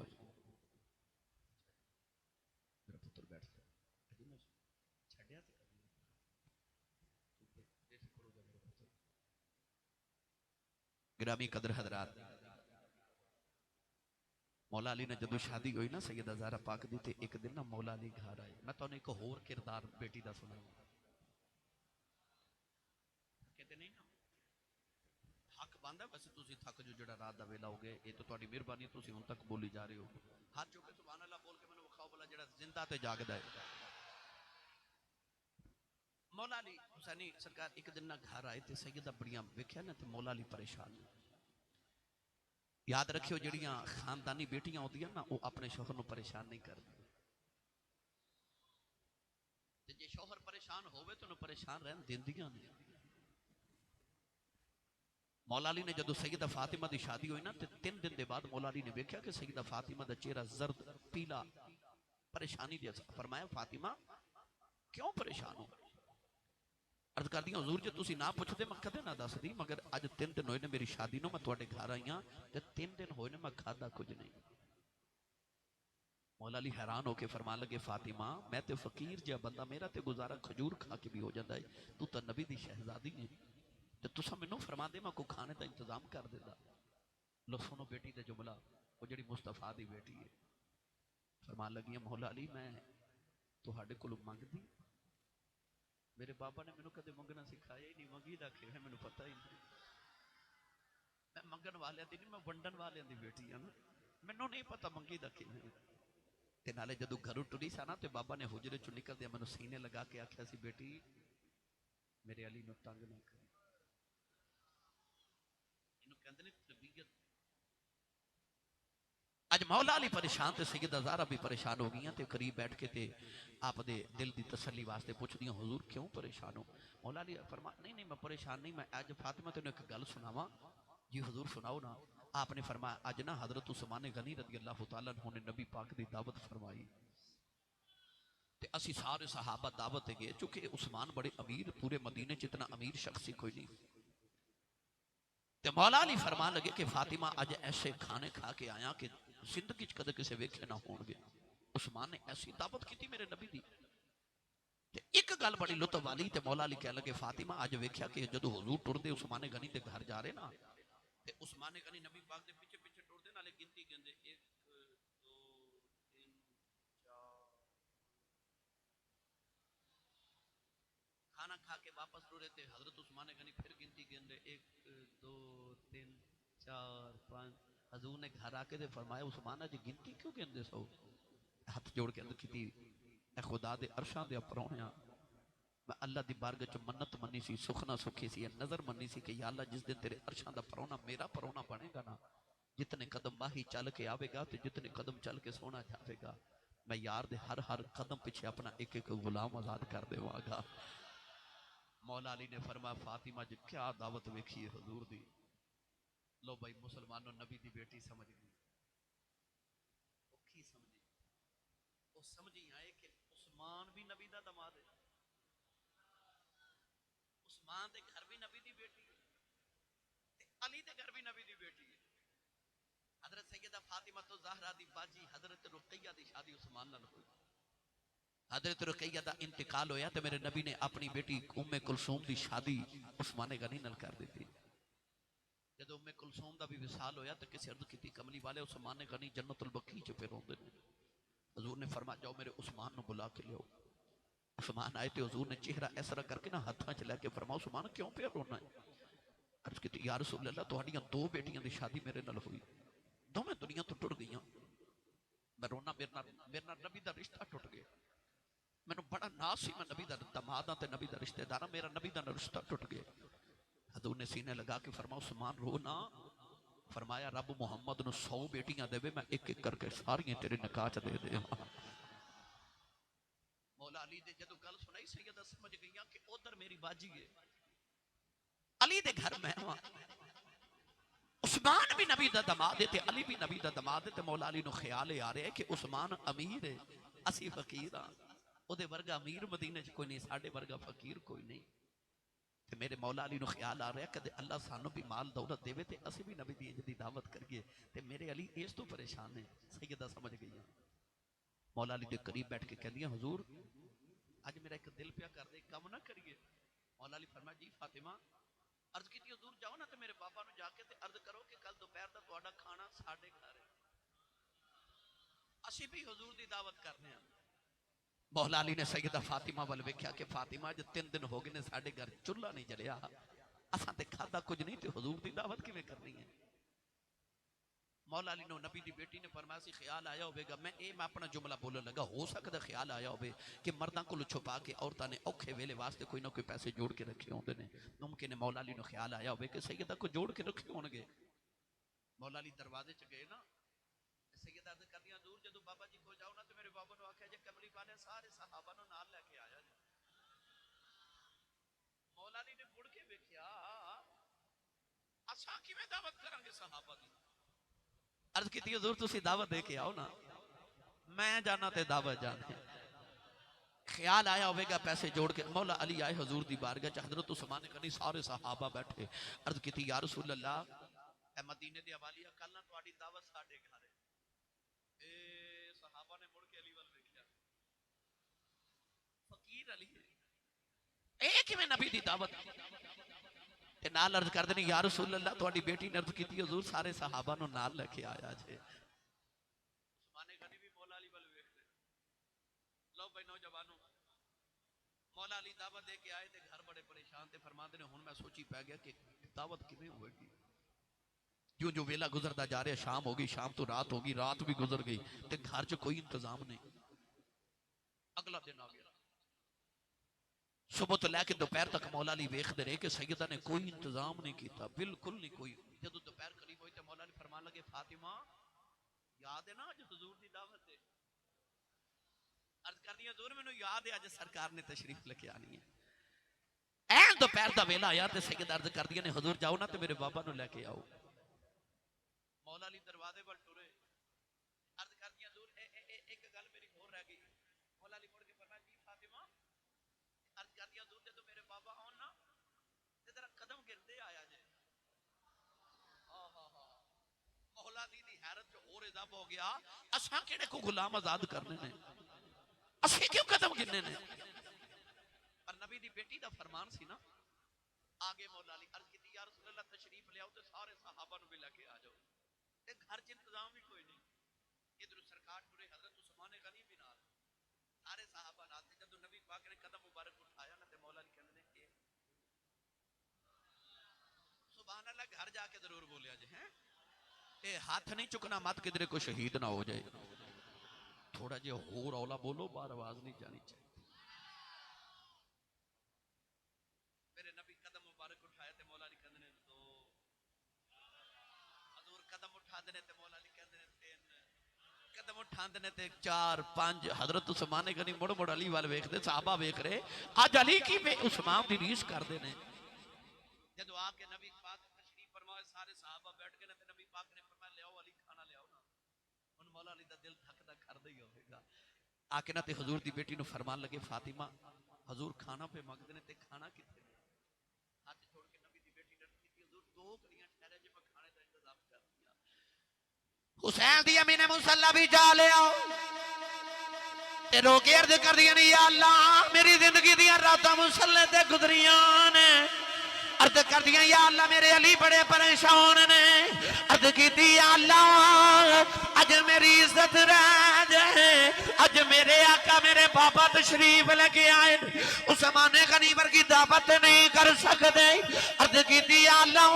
मेरा पुत्र बैठ गिरामी कदर हजरात, मौला अली ने जदों शादी हुई ना सैयदा ज़हरा पाक दी ते एक दिन ना मौला अली घर आए। मैं तुहानूं एक होर किरदार बेटी दा सुणावां। कहते नहीं ना हक बनदा वैसे तुसीं थक जो जिहड़ा रात दा वेला हो गए, ये तो तुहाडी मेहरबानी तुसीं हुण तक बोली जा रहे हो। हाथ चुक के सुभान अल्लाह बोल के मैनूं विखाओ भला जिहड़ा जिंदा ते जागदा है। मौला अली हुसैनी सरकार एक दिन ना घर आए तो सैयदा बड़ियां वेख्या ना तो मौला अली परेशान। याद रखियो जड़ियां खानदानी बेटियां होंदियां ना वो अपने शौहर को परेशान नहीं करती ते जे शौहर परेशान होवे तो उन्हें परेशान रहन देंदियां नहीं। मौला अली ने जदों सैयदा फातिमा की शादी हुई ना तो 3 दिन के बाद मौला अली ने देखा कि सैयदा फातिमा का चेहरा जर्द पीला परेशानी जैसा। फरमाया फातिमा क्यों परेशान हो? अर्ज कर दिया हजूर जी तुसी ना पुछदे मैं कदे ना दसदी मगर अज 3 दिन होए ने मेरी शादी नु मैं तुहाडे घर आई हां ते 3 दिन होए ने मैं खादा कुछ नहीं। मौला अली हैरान होके फरमान लगे फातिमा मैं ते फकीर जिहा बंदा मेरा ते गुजारा खजूर खा के भी हो जाता है तू तो नबी दी शहजादी है ते तुसा मैनू फरमा दे मैं कोई खाने का इंतजाम कर देता। लो सुनो बेटी का जुमला वो जिहड़ी मुस्तफा दी बेटी है। फरमान लगी मौला अली मैं तुहाडे कोलों मंगदी मेरे बाबा ने मैनू कदे मंगना सिखाया ही नहीं मंगी दा खेल है मैनू पता ही नहीं। मैं मंगन वाले दी नहीं मैं वंडन वाले दी बेटी हाँ ना मैनू नहीं पता मंगी दा खेल है। ते नाले जदों घरों टुरी सा ना ते बाबा ने हुजरे चों निकलदे मैनू सीने लगा के आख्या सी बेटी मेरे अली नूं तंग ना करी। इहनूं कहंदे ने तरबियत। अज मौला अली परेशान ते सैयदा ज़हरा भी परेशान हो गई ते करीब बैठ के ते आप दे दिल की तसल्ली वास्ते पुछदियां हुजूर क्यों परेशान हो? मौला अली फरमा नहीं नहीं मैं परेशान नहीं मैं अज फातिमा तेनों एक गल सुनावा जी हुजूर सुनाओ ना। आपने फरमाया अज ना हजरत उस्मान गनी रज़ी अल्लाह तआला अन्हु ने नबी पाक की दावत फरमाई ते असी सारे सहाबा दावत गए चूंकि उस्मान बड़े अमीर पूरे मदीने च इतना अमीर शख्स कोई नहीं। ते मौला अली फरमान लगे कि फातिमा अज ऐसे खाने खा के आया कि जिंदगी कदे किसे वेखे ना होणगे। उस्मान ने ऐसी दावत की मेरे नबी दी ते एक गल बड़ी लुत्फ वाली ते मौला अली कह लगे फातिमा अज वेख्या कि जदों हुजूर टुरदे उस्मान गनी दे घर जा रहे ना ते उस्मान गनी नबी पाक दे पीछे पीछे टुरदे नाले गिनती गिनदे 1 2 3 4 खाना खा के वापस टुरे थे हजरत उस्मान गनी फिर गिनती गिनदे 1 2 3 4 5 हजूर ने घर आके दे फरमाया उस्मान अज गिनती क्यों गिनदे सो? हाथ जोड़ के अंदर की खुदा दे अरशां दे परौणिया मैं अल्लाह दी बारगाह च मन्नत मन्नी सी सुखना सुखी सी नजर मन्नी सी कि या अल्लाह जिस दिन तेरे अरशां दा परौना मेरा परौना बनेगा ना जितने कदम माही चल के आवेगा तो जितने कदम चल के सोना जाएगा मैं यार दे हर कदम पीछे अपना एक एक गुलाम आजाद कर देवांगा। मौला अली ने फरमाया फातिमा जी क्या दावत वेखी है हुजूर दी। लो भाई मुसलमानों नबी दी बेटी समझ गई औखी समझी वो समझी आए कि उस्मान भी नबी दा दमाद है उस्मान दे घर भी नबी दी बेटी है ते अली दे घर भी नबी दी बेटी है। हजरत सैयदा फातिमा तो ज़हरा दी बाजी हजरत रुकैया दी शादी उस्मान नाल हुई। हजरत रुकैया दा इंतकाल होया ते मेरे नबी ने अपनी बेटी उम्मे कुलसूम दी शादी उस्मान गनी नाल कर दी। जब उम्मे कुलसूम दा भी विसाल होया तो किसी अर्ज की कमली वाले उस्मान गनी जन्नतुल बकी च पे रोंदे ने। हुजूर ने फरमाया जाओ मेरे उस्मान नु बुला के लियो। उस्मान आए तो हुजूर ने चेहरा इस तरह करके ना हाथों च लेके फरमाया उस्मान क्यों पे रोना है? अर्ज की या रसूल अल्लाह तुहाडियां 2 बेटियां दी शादी मेरे नाल हुई दोवें दुनिया तो टुट गईयां मैं रोना मेरे नाल नबी दा रिश्ता टुट गया मैनू बड़ा नाज सी मैं नबी दा दमाद हां ते नबी दा रिश्तेदार हां मेरा नबी दा रिश्ता टुट गया। हजूर ने सीने लगा के फरमाया उस्मान रो ना। फरमाया रब मुहम्मद नु 100 बेटियां देवे मैं एक एक करके सारियां तेरे निकाह च दे देवां। मौला अली दे जदों गल सुनाई सैयदा समझ गईयां कि उधर मेरी बाजी है अली दे घर मैं हां उस्मान भी नबी दा दमाद है ते अली भी नबी दा दमाद है ते मौला अली नु ख्याल आ रहा है कि उस्मान अमीर है असी फकीर हां ओदे वर्गा अमीर मदीने च कोई नहीं साडे वर्गा फकीर कोई नहीं। ते मेरे मौला अली नु ख्याल आ रहा कदे अल्लाह सानू भी माल दौलत देवे ते असी भी नबी दी दी दावत करिए ते मेरे अली इस तो परेशान है। सैयदा समझ गई है मौला अली दे करीब बैठ के कहंदी हुजूर आज मेरा एक दिल पिया कर दे कम ना करिए। मौला अली फरमाया जी फातिमा अर्ज की हुजूर जाओ ना ते मेरे बाबा नु जाके ते अर्ज करो कि कल दोपहर दा तुहाडा खाना साडे घर है असी भी हुजूर दी दावत करने हैं। मौला अली ने सैयदा फातिमा वाल वेख्या कि फातिमा अज 3 दिन हो गए ने साडे घर चुल्हा नहीं जलिया असां ते खादा कुछ नहीं ते हुजूर दी दावत किवें करनी है। मौला अली नो नबी दी बेटी ने फरमाया सी ख्याल आया होगा मैं अपना जुमला बोलने लगा हो सकता ख्याल आया हो कि मर्दां को छुपा के औरतां ने औखे वेले वास्ते कोई ना कोई पैसे जोड़ के रखे होंगे ने मुमकिन है मौला अली नो ख्याल आया हो कि सैयदा को जोड़ के रखे होंगे मौला अली दरवाजे च गए ना, सैयदा अर्ज कर दिया दूर जदों बाबा जी को जाओ ना तो मेरे बाबा ने आख्या जे कमली वाले सारे सहाबा नु नाल लेके आया जी। मौला अली ने मुड़ के वेख्या असा किवें दावत करांगे सहाबा दी। अर्ज की हुजूर तुसी दावत दे के आओ ना, मैं जाना ते दावत जाने। ख्याल आया होगा पैसे जोड़ के मौला अली आए हजूर दी बारगाह च, हजरत उस्मान ने कनी सारे सहाबा बैठे। अर्ज की या रसूल अल्लाह ए मदीने दे हवालिया कल ना तुम्हारी दावत साडे घर है। ए सहाबा ने मुड़ के अली वल वेख्या, फकीर अली ए किवें नबी दी दावत ते नाल अर्ज कर देनी या रसूल अल्लाह तुम्हारी बेटी ने अर्ज की हजूर सारे सहाबा नु नाल लेके आया जे। उस्मान गनी भी मौला अली वल वेखदे, लो भाई नौजवानों मौला अली दावत दे के आए थे घर बड़े परेशान थे। फरमाते ने हुण मैं सोची पै गया कि दावत किवें होएगी। जो जो वेला गुजरता जा रहा, शाम हो गई, शाम तो रात हो गई, रात भी गुजर गई ते घर च कोई इंतजाम नहीं। अगला दिन आ गया, सुबह तो लैके दोपहर तक मौला अली वेखदे रहे कि सैयदा ने कोई इंतजाम नहीं किया, बिल्कुल नहीं कोई। जदों दोपहर करीब हुई तो मौला अली फरमान लगे फातिमा याद है ना अज हुजूर दी दावत है। अर्ज कर दी हजूर मैनू याद है अज सरकार ने तशरीफ लेके आनी है। ऐन दोपहर का वेला आया तो सैयद अर्ज कर दिया ने हजूर जाओ ना तो मेरे बाबा नु लेके आओ। मौला अली दरवाजे पर टुरे, अर्ज कर दिया हजूर एक गल मेरी होर रह गई। मौला अली मुड़ के फरमाया जी फातिमा, अर्ज कर दिया हजूर जदों मेरे बाबा आउण ना ते तेरा कदम गिरते आया जे। मौला अली दी हैरत च और इजाफा हो गया, असां किहड़े को गुलाम आजाद करने ने, असीं क्यों कदम गिनने ने। पर नबी दी बेटी दा फरमान सी ना। आगे मौला अली अर्ज की या रसूल अल्लाह तशरीफ ले आओ तो सारे सहाबा नु भी लेके आ जाओ ते घर च इंतजाम भी कोई नहीं। इधर सरकार टुरे हजरत उस्मान गनी भी नाल, सारे सहाबा नाल ते जदों नबी पाक ने कदम मुबारक उठाया ना ते मौला अली कहंदे ने कि सुभान अल्लाह घर जाके जरूर बोलिया जे हैं ए हाथ नहीं चुकना मत किधरे को शहीद ना हो जाए। थोड़ा जिहा होर औला बोलो, बाहर आवाज नहीं जानी चाहिए। मेरे नबी कदम मुबारक उठाया ते मौला अली कहंदे ने दो, हजूर कदम उठा देने ते मौला अली कहंदे ने तीन, कदम उठांदे ने ते चार पांच। हजरत उस्मान गनी मुड़ मुड़ अली वाल वेखदे, साहबा वेख रहे अज अली की उस्मान दी रीस करदे ने। जदों आके नबी पाक तशरीफ फरमाए सारे साहबा बैठ गए ने ते नबी पाक ने फरमाया ले आओ अली खाना ले आओ ना। हुण मौला अली दा दिल थकदा करदा ही होवेगा। आके ना ते हजूर दी बेटी नु फरमान लगे फातिमा हजूर खाना पे मंगदे ने ते खाना किथे ने। हाथ छोड़ के नबी दी बेटी ने की हजूर दो घड़ियां ठहरे जे मैं खाने दा इंतजाम कर दिया। हुसैन दी अम्मी ने मुसल्ला भी जा ले आओ ते रोके अर्ज कर दिया नहीं या अल्लाह मेरी जिंदगी दी रातां मुसल्ले ते गुजरियां ने। अर्ज कर दिया या अल्लाह मेरे अली बड़े परेशान ने। अर्ज की या अल्लाह अज मेरी इज्जत रह जाए, अज मेरे आका मेरे बाबा तशरीफ लेके आए, उस्मान गनी वर्गी दावत नहीं कर सकते। अर्ज की या अल्लाह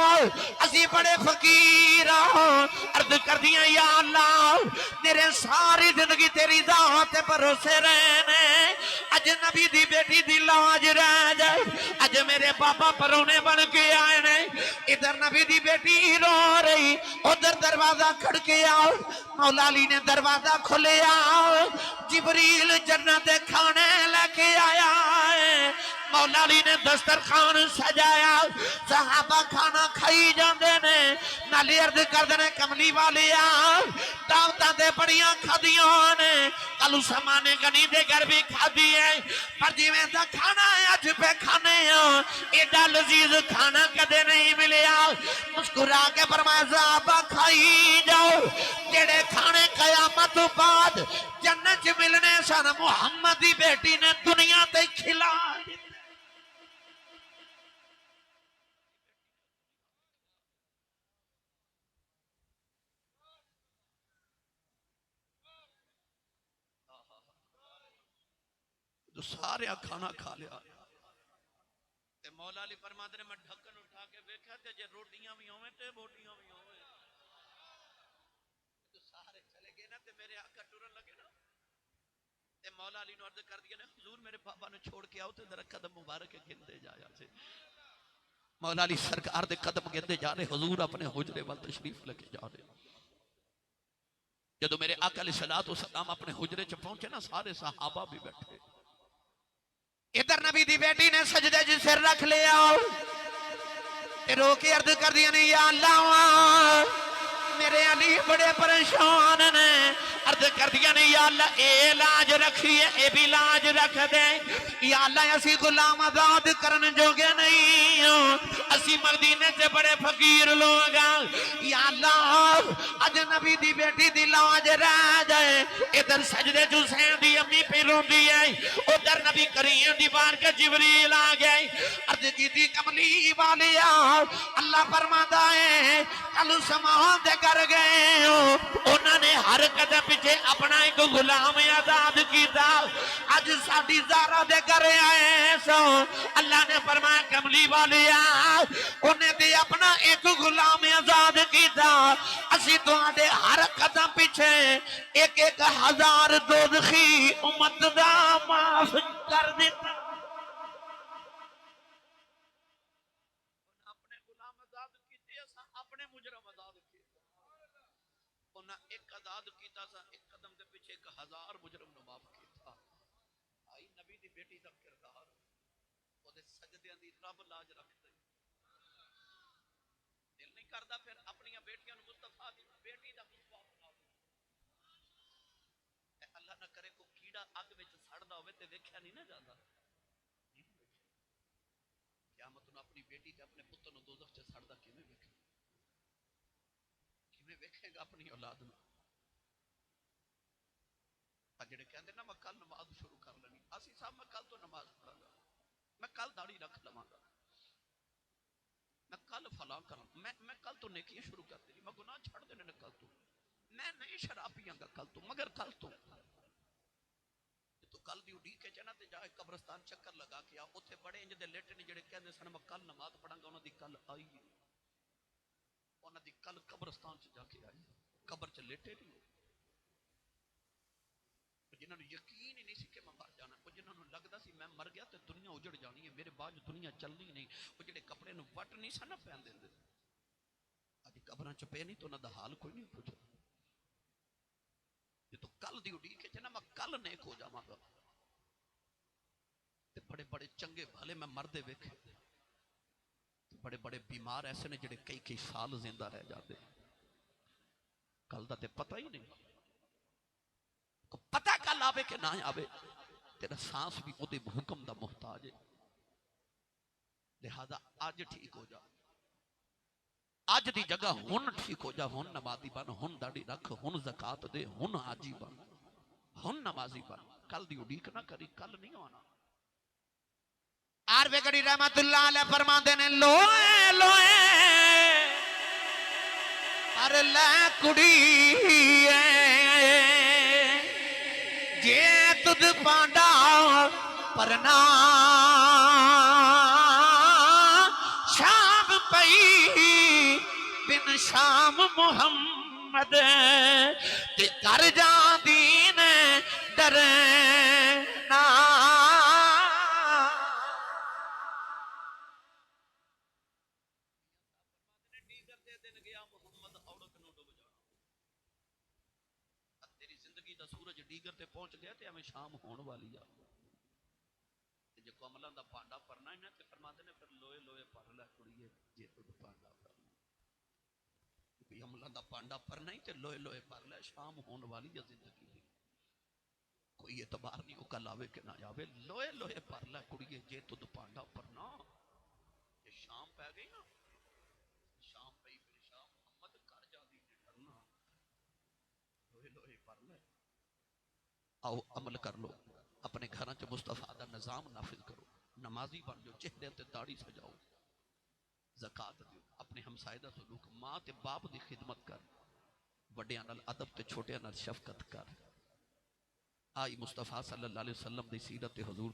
असी बड़े फकीर। अर्ज कर दिया या अल्लाह मेरे सारी जिंदगी तेरी दावत भरोसे रहे ने, अज नबी दी बेटी दी लाज रह जाए, अज मेरे बाबा परौने बन के आए ने। इधर नबी दी बेटी रो रही, उधर दरवाजा खड़के आओ। मौला अली ने दरवाजा खोलिया, जिबरील जन्नत दे खाने लेके आया है। मौला अली ने दस्तरखान सजाया, सहाबा खाना खाई जाते ने। नाले अर्ज करते ने कमली वाले दावतां ते बड़ियां खादियां ने, कल उस्मान गनी दे घर भी खादी है, पर जिवें दा खाना अज पे खाने एडा लजीज खाना कदे नहीं मिलिया। मुस्कुरा के फरमाया सहाबा खाई जाओ, जेड़े खाने कयामत तो बाद जन्नत च मिलने सन मुहम्मद दी बेटी ने दुनिया ते खिला। जो सारे खाना खा लिया ते मौला अली फरमाते ने मैं ढक्कन उठा के देखा ते जे रोटियां भी होवे ते बोटियां भी होवे। तो सारे चले गए ना ते मेरे आका टुरन लगे ना ते मौला अली ने अर्ज कर दिया ने हुजूर मेरे बाबा ने छोड़ के आओ ते जरा कदम मुबारक गिनते जाया से। मौला अली सरकार दे कदम गिनते जा रहे, हुजूर अपने हुजरे वाल तशरीफ लेके जा रहे। जदों मेरे आका अलैहिस्सलातु वस्सलाम अपने हुजरे च पहुंचे ना, सारे सहाबा भी बैठे। इधर नबी दी बेटी ने सजदे च सिर रख लिया, रो के अर्ज कर दिया ने, या अल्लाह मेरे अली बड़े परेशान ने। अर्ज कर दिया ने, या अल्लाह ए लाज रखिए, ए भी लाज रख दे। या अल्लाह असी गुलाम आजाद करन जोगे नहीं हो, असी मदीने से बड़े फकीर लोग। या अल्लाह अज नबी दी बेटी दी लाज रह जाए। इधर सजदे च हुसैन दी अम्मी पे रोंदी है, उधर नबी करीम दी बार के जिबरील आ गए। अर्ज की थी कमली वालिया, अल्लाह फरमाता है कल समान दे कर गए हो, उन्होंने हर कदम पीछे अपना एक गुलाम आजाद किया। अज साडी ज़ारा दे घर आए सो, अल्लाह ने फरमाया कमली वालिया उन्हें ते अपना एक गुलाम आजाद किया। असी तुहाडे हर कदम पीछे एक एक हजार दोज़खी उम्मत दा माफ कर दिता। अपने गुलाम आजाद कीते, असा अपने मुजरम आजाद कीते। उन्हें एक आजाद कीता सा, एक कदम दे पीछे 1000 मुजरम नु माफ कीता। आई नबी दी बेटी दा किरदार, ओदे सजदियां दी रब लाज रखदे। दिल नहीं करदा फिर अपनी बेटियां नु मुस्तफा दी बेटी दा मुस्तफा बना दे। अल्लाह ना करे को कीड़ा अग विच सड़दा होवे ते वेख्या नहीं ना जांदा। क़यामत नूं अपनी बेटी ते अपने पुत्र नु दोज़ख च सड़दा किवें वेखे, किवें वेखेगा अपनी औलाद नूं। जेड़े कहंदे ना मैं कल नमाज शुरू कर लेनी, आसी साहब मैं कल तो नमाज पढ़ांगा, मैं कल दाढ़ी रख लवांगा, मैं कल फलां करा, मैं कल तो नेकियां शुरू कर देनी, मैं गुनाह छड़ देने ने कल तो, मैं नहीं शराब पियांगा कल तो, मगर कल तो कल दी उड़ीक के चना ते जाए कब्रिस्तान चक्कर लगा के आ, उत्थे बड़े इंज दे लेटे ने जेड़े कहंदे सन मैं कल नमाज पढ़ांगा, उन्हां दी कल आई नहीं, उन्हां दी कल कब्रिस्तान च जाके आई, कब्र च लेटे नहीं। जिन्होंने यकीन ही नहीं सी कि मैं मर जाना, जिन्होंने लगता सी मैं मर गया तो दुनिया उजड़ जानी है, मेरे बाद दुनिया चलनी नहीं, वो जेडे कपड़े नूं वट नहीं सन पहन देंदे, अज कब्रां च पे नहीं तो उन्हां दा हाल कोई नहीं पुछदा। जो कल दी उड़ीक च ना मैं कल नेक हो जावांगा, ते बड़े बड़े चंगे भले मैं मरदे वेखे, बड़े बड़े बीमार ऐसे ने जेडे कई कई साल जिंदा रह जाते। कल दा ते पता ही नहीं, पता कल आवे कि ना आवे, तेरा सांस भी उहदे हुक्म दा मुहताज है। लिहाजा अज ठीक हो जा, अज दी जगह हुन ठीक हो जा, हुन नमाजी बन, हुन दाढ़ी रख, हुन ज़कात दे, हुन हाजी बन, हुन नमाजी बन, कल दी उड़ीक ना करी, कल नहीं आना। आरवे गड़ी रहमतुल्लाह अलैह फरमाते ने, लोए लोए पर लै कुड़ी जे तुद पांडा परना शाम पई बिन शाम मुहम्मद ते कर जांदी ने डरना। सूरज डीगर ते पहुंच गया ते हमें शाम होने वाली आ, जे अमलों का भांडा भरना है ना ते फरमाते ने फिर लोए लोए भर लै कुड़िए जे तुद भांडा भरना, अमलों का भांडा भरना ही ते लोए लोए भर लै, शाम होने वाली है जिंदगी की, कोई एतबार नहीं वो कल आवे कि ना आवे, लोए लोए भर लै कुड़िए जे तुद भांडा भरना। ये शाम पै गई ना, शाम पई फिर शाम मुहम्मद कर जादी ने डरना, लोए लोए भर लै। आओ अमल कर लो, अपने घर च मुस्तफा दा निजाम नाफिज करो, नमाजी बन जाओ, चेहरे ते दाढ़ी सजाओ, ज़कात दो, अपने हमसाए दा सलूक, मां ते बाप दी खिदमत कर, वड्डियां नाल अदब ते छोटियां नाल शफकत कर। आई मुस्तफा सल्लल्लाहु अलैहि वसल्लम दी सीरत ते हुजूर